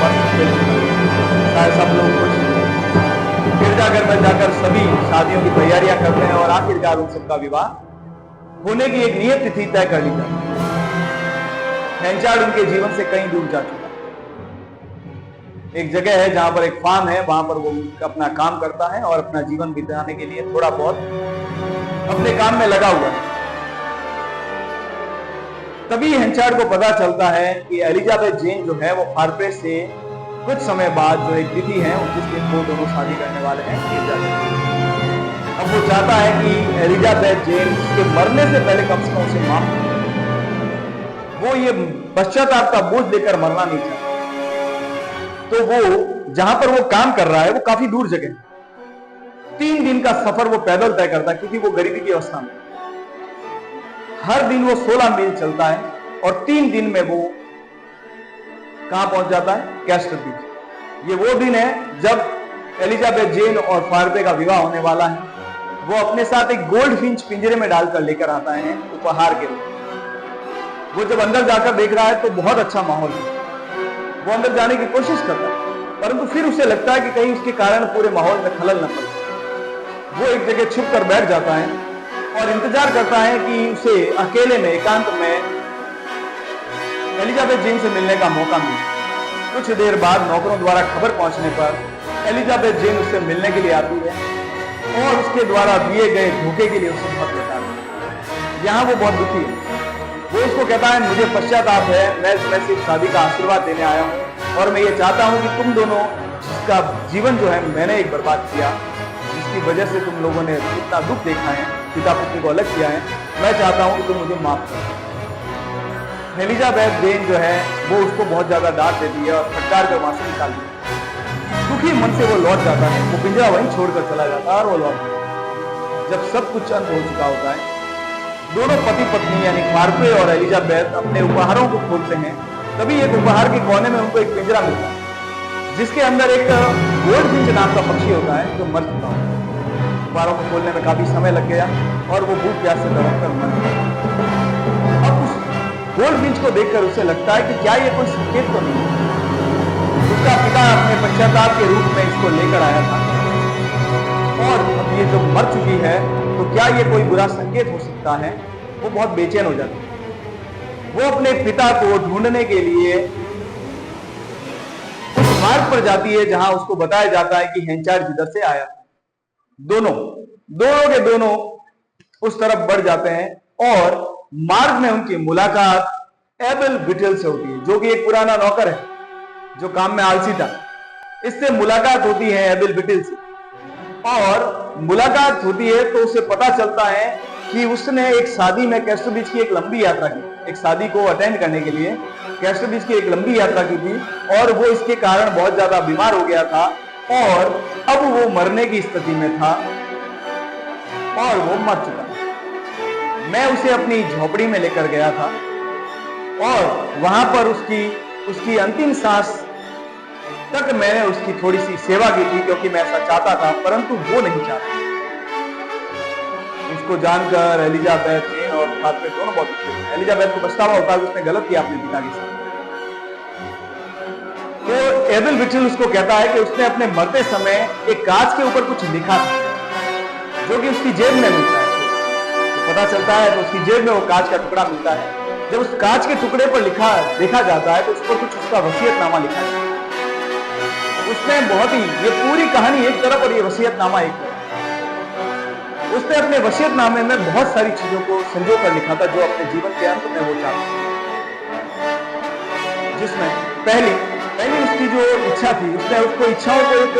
वापस मिल चुका है। सब लोग खुश गिरजाघर में जाकर सभी शादियों की तैयारियां करते हैं और आखिरकार उन सबका विवाह होने की एक नियत तिथि तय कर ली जाती है। हेंचार्ड उनके जीवन से कहीं दूर जा चुका है। एक जगह है जहां पर एक फार्म है, वहां पर वो अपना काम करता है और अपना जीवन बिताने के लिए थोड़ा बहुत अपने काम में लगा हुआ है। तभी हेंचार्ड को पता चलता है कि एलिजाबेथ जेन जो है वो फारप्रे से कुछ समय बाद जो एक तिथि है जिस दिन वो दोनों शादी करने वाले हैं अब वो चाहता है कि एलिजाबेथ जेन उसके मरने से पहले कम से कम उसे माफ करे। वो ये पश्चाताप का बोझ लेकर मरना नहीं चाहता। तो वो जहां पर वो काम कर रहा है वो काफी दूर जगह है। 3 दिन का सफर वो पैदल तय करता है क्योंकि वो गरीबी की अवस्था में। हर दिन वो 16 मील चलता है और 3 दिन में वो कहां पहुंच जाता है? कैस्टर बीच। ये वो दिन है जब एलिजाबेथ जेन और फारपे का विवाह होने वाला है। वो अपने साथ एक गोल्ड फिंच पिंजरे में डालकर लेकर आता है उपहार के रूप। वो जब अंदर जाकर देख रहा है तो बहुत अच्छा माहौल है। वो अंदर जाने की कोशिश करता है परंतु फिर उसे लगता है कि कहीं उसके कारण पूरे माहौल में खलल न पड़े। वो एक जगह छुप कर बैठ जाता है और इंतजार करता है कि उसे अकेले में एकांत में एलिजाबेथ जेन से मिलने का मौका मिले। कुछ देर बाद नौकरों द्वारा खबर पहुंचने पर एलिजाबेथ जेन उससे मिलने के लिए आती है और उसके द्वारा दिए गए धोखे के लिए उसे बहुत लेता है। यहाँ वो बहुत दुखी है। वो उसको कहता है मुझे पश्चाताप है, मैं सिर्फ शादी का आशीर्वाद देने आया हूँ और मैं ये चाहता हूँ कि तुम दोनों जिसका जीवन जो है मैंने एक बर्बाद किया, जिसकी वजह से तुम लोगों ने इतना दुख देखा है, पिता पुत्री को अलग किया है, मैं चाहता हूँ कि तुम मुझे माफ करो। एलिजाबेथ जेन जो है वो उसको बहुत ज्यादा डांट देती है और फटकार कर वहां से निकाल देती है। दुखी मन से वो लौट जाता है, वो पिंजरा वहीं छोड़कर चला जाता है और वो लौट जाता है। जब सब कुछ अंत हो चुका होता है, दोनों पति पत्नी यानी फारपे और एलिजाबेथ अपने उपहारों को खोलते हैं। तभी एक उपहार के कोने में उनको एक पिंजरा मिलता है जिसके अंदर एक गोल्ड फिंच नाम का पक्षी होता है जो मर चुका होता है। उपहारों को खोलने में काफी समय लग गया और वो भूख प्यास से तड़प कर मर गया। अब उस गोल्ड फिंच को देखकर उसे लगता है कि क्या ये कोई संकेत तो नहीं है। उसका पिता अपने पश्चाताप के रूप में इसको लेकर आया था और अब ये जो मर चुकी है तो क्या ये कोई बुरा संकेत हो सकता है। वो बहुत बेचैन हो जाती है। वो अपने पिता को ढूंढने के लिए उस मार्ग पर जाती है जहां उसको बताया जाता है कि हेंचार्ड जिधर से आया। दोनों के दोनों उस तरफ बढ़ जाते हैं और मार्ग में उनकी मुलाकात एबेल बिटल से होती है जो कि एक पुराना नौकर है जो काम में आलसी था। इससे मुलाकात होती है एबेल बिटल से और मुलाकात होती है तो उसे पता चलता है कि उसने एक शादी में कैस्टर बीच की एक लंबी यात्रा की, एक शादी को अटेंड करने के लिए कैस्टर बीच की एक लंबी यात्रा की थी और वो इसके कारण बहुत ज्यादा बीमार हो गया था और अब वो मरने की स्थिति में था और वो मर चुका। मैं उसे अपनी झोपड़ी में लेकर गया था और वहां पर उसकी अंतिम सांस तक मैंने उसकी थोड़ी सी सेवा की थी क्योंकि मैं ऐसा चाहता था परंतु वो नहीं चाहता। इसको जानकर एलिजाबेथ जेन और फारपे दोनों बहुत दुखी थे। एलिजाबेथ को पछतावा होता है कि उसने गलत किया अपने पिता के साथ। तो एबेल बिटल उसको कहता है कि उसने अपने मरते समय एक कांच के ऊपर कुछ लिखा था जो कि उसकी जेब में मिलता है। तो पता चलता है तो उसकी जेब में वो कांच का टुकड़ा मिलता है। जब उस कांच के टुकड़े पर देखा जाता है तो उस पर कुछ उसका वसीयतनामा लिखा है। उसमें बहुत ही ये पूरी कहानी एक तरफ और ये वसीयतनामा एक तरफ। उसने अपने वसीयतनामे में बहुत सारी चीजों को संजो कर लिखा था जो अपने जीवन के अंत में वो चाहता था, जिसमें पहली उसकी जो इच्छा थी, उसने उसको इच्छाओं को एक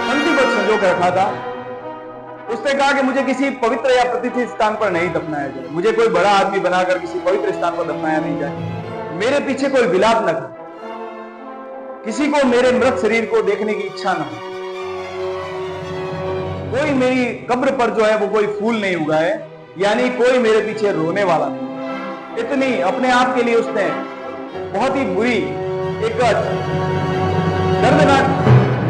पंक्तिबद्ध संजो कर रखा था। उसने कहा कि मुझे किसी पवित्र या प्रतिष्ठित स्थान पर नहीं दफनाया जाए, मुझे कोई बड़ा आदमी बनाकर किसी पवित्र स्थान पर दफनाया नहीं जाए, मेरे पीछे कोई विलाप न करे, किसी को मेरे मृत शरीर को देखने की इच्छा न हो, कोई मेरी कब्र पर जो है वो कोई फूल नहीं उगाए, यानी कोई मेरे पीछे रोने वाला नहीं। इतनी अपने आप के लिए उसने बहुत ही बुरी एक दर्दनाक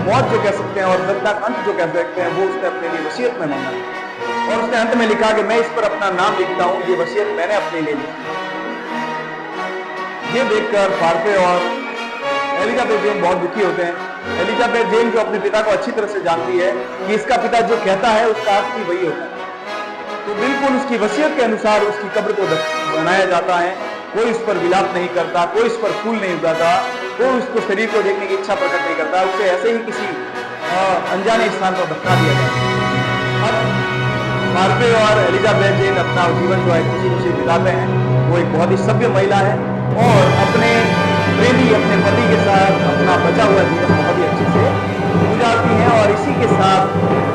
मौत जो कह सकते हैं और दर्दनाक अंत जो कह सकते हैं वो उसने अपने लिए वसीयत में मांगा और उसने अंत में लिखा कि मैं इस पर अपना नाम लिखता हूं, ये वसीयत मैंने अपने लिए लिखी। ये देखकर फार्पे और एलिजाबेथ जेन बहुत दुखी होते हैं। एलिजाबेथ जेन जो अपने पिता को अच्छी तरह से जानती है कि इसका पिता जो कहता है उसका अर्थ भी वही होता है, तो बिल्कुल उसकी वसीयत के अनुसार उसकी कब्र को बनाया जाता है। कोई उस पर विलाप नहीं करता, कोई उस पर फूल नहीं उगाता, कोई उसको शरीर को देखने की इच्छा प्रकट नहीं करता, उसे ऐसे ही किसी अनजाने स्थान पर दफना दिया जाता है। अब फार्पे और एलिजाबेथ जेन अपना जीवन जो है खुशी खुशी बिताते हैं। वो एक बहुत ही सभ्य महिला है और अपने प्रेमी अपने पति के साथ अपना बचा हुआ जीवन बहुत ही अच्छे से गुजारती हैं। और इसी के साथ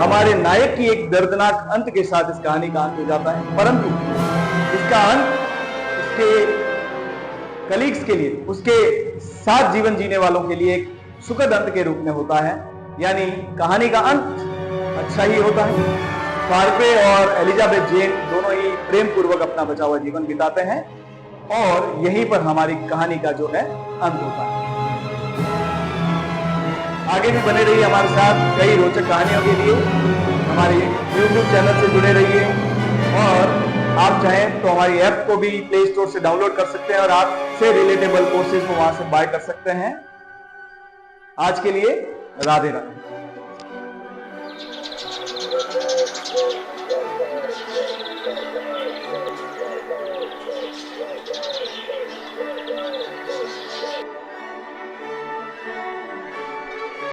हमारे नायक की एक दर्दनाक अंत के साथ इस कहानी का अंत हो जाता है, परंतु इसका अंत उसके कलीग्स के लिए, उसके साथ जीवन जीने वालों के लिए एक सुखद अंत के रूप में होता है, यानी कहानी का अंत अच्छा ही होता है। फार्पे और एलिजाबेथ जेन दोनों ही प्रेम पूर्वक अपना बचा हुआ जीवन बिताते हैं और यहीं पर हमारी कहानी का जो है अंत होता है। आगे भी बने रहिए हमारे साथ कई रोचक कहानियों के लिए, हमारे YouTube चैनल से जुड़े रहिए और आप चाहें तो हमारी ऐप को भी प्ले स्टोर से डाउनलोड कर सकते हैं और आपसे रिलेटेबल कोर्सेज को वहां से बाय कर सकते हैं। आज के लिए राधे राधे।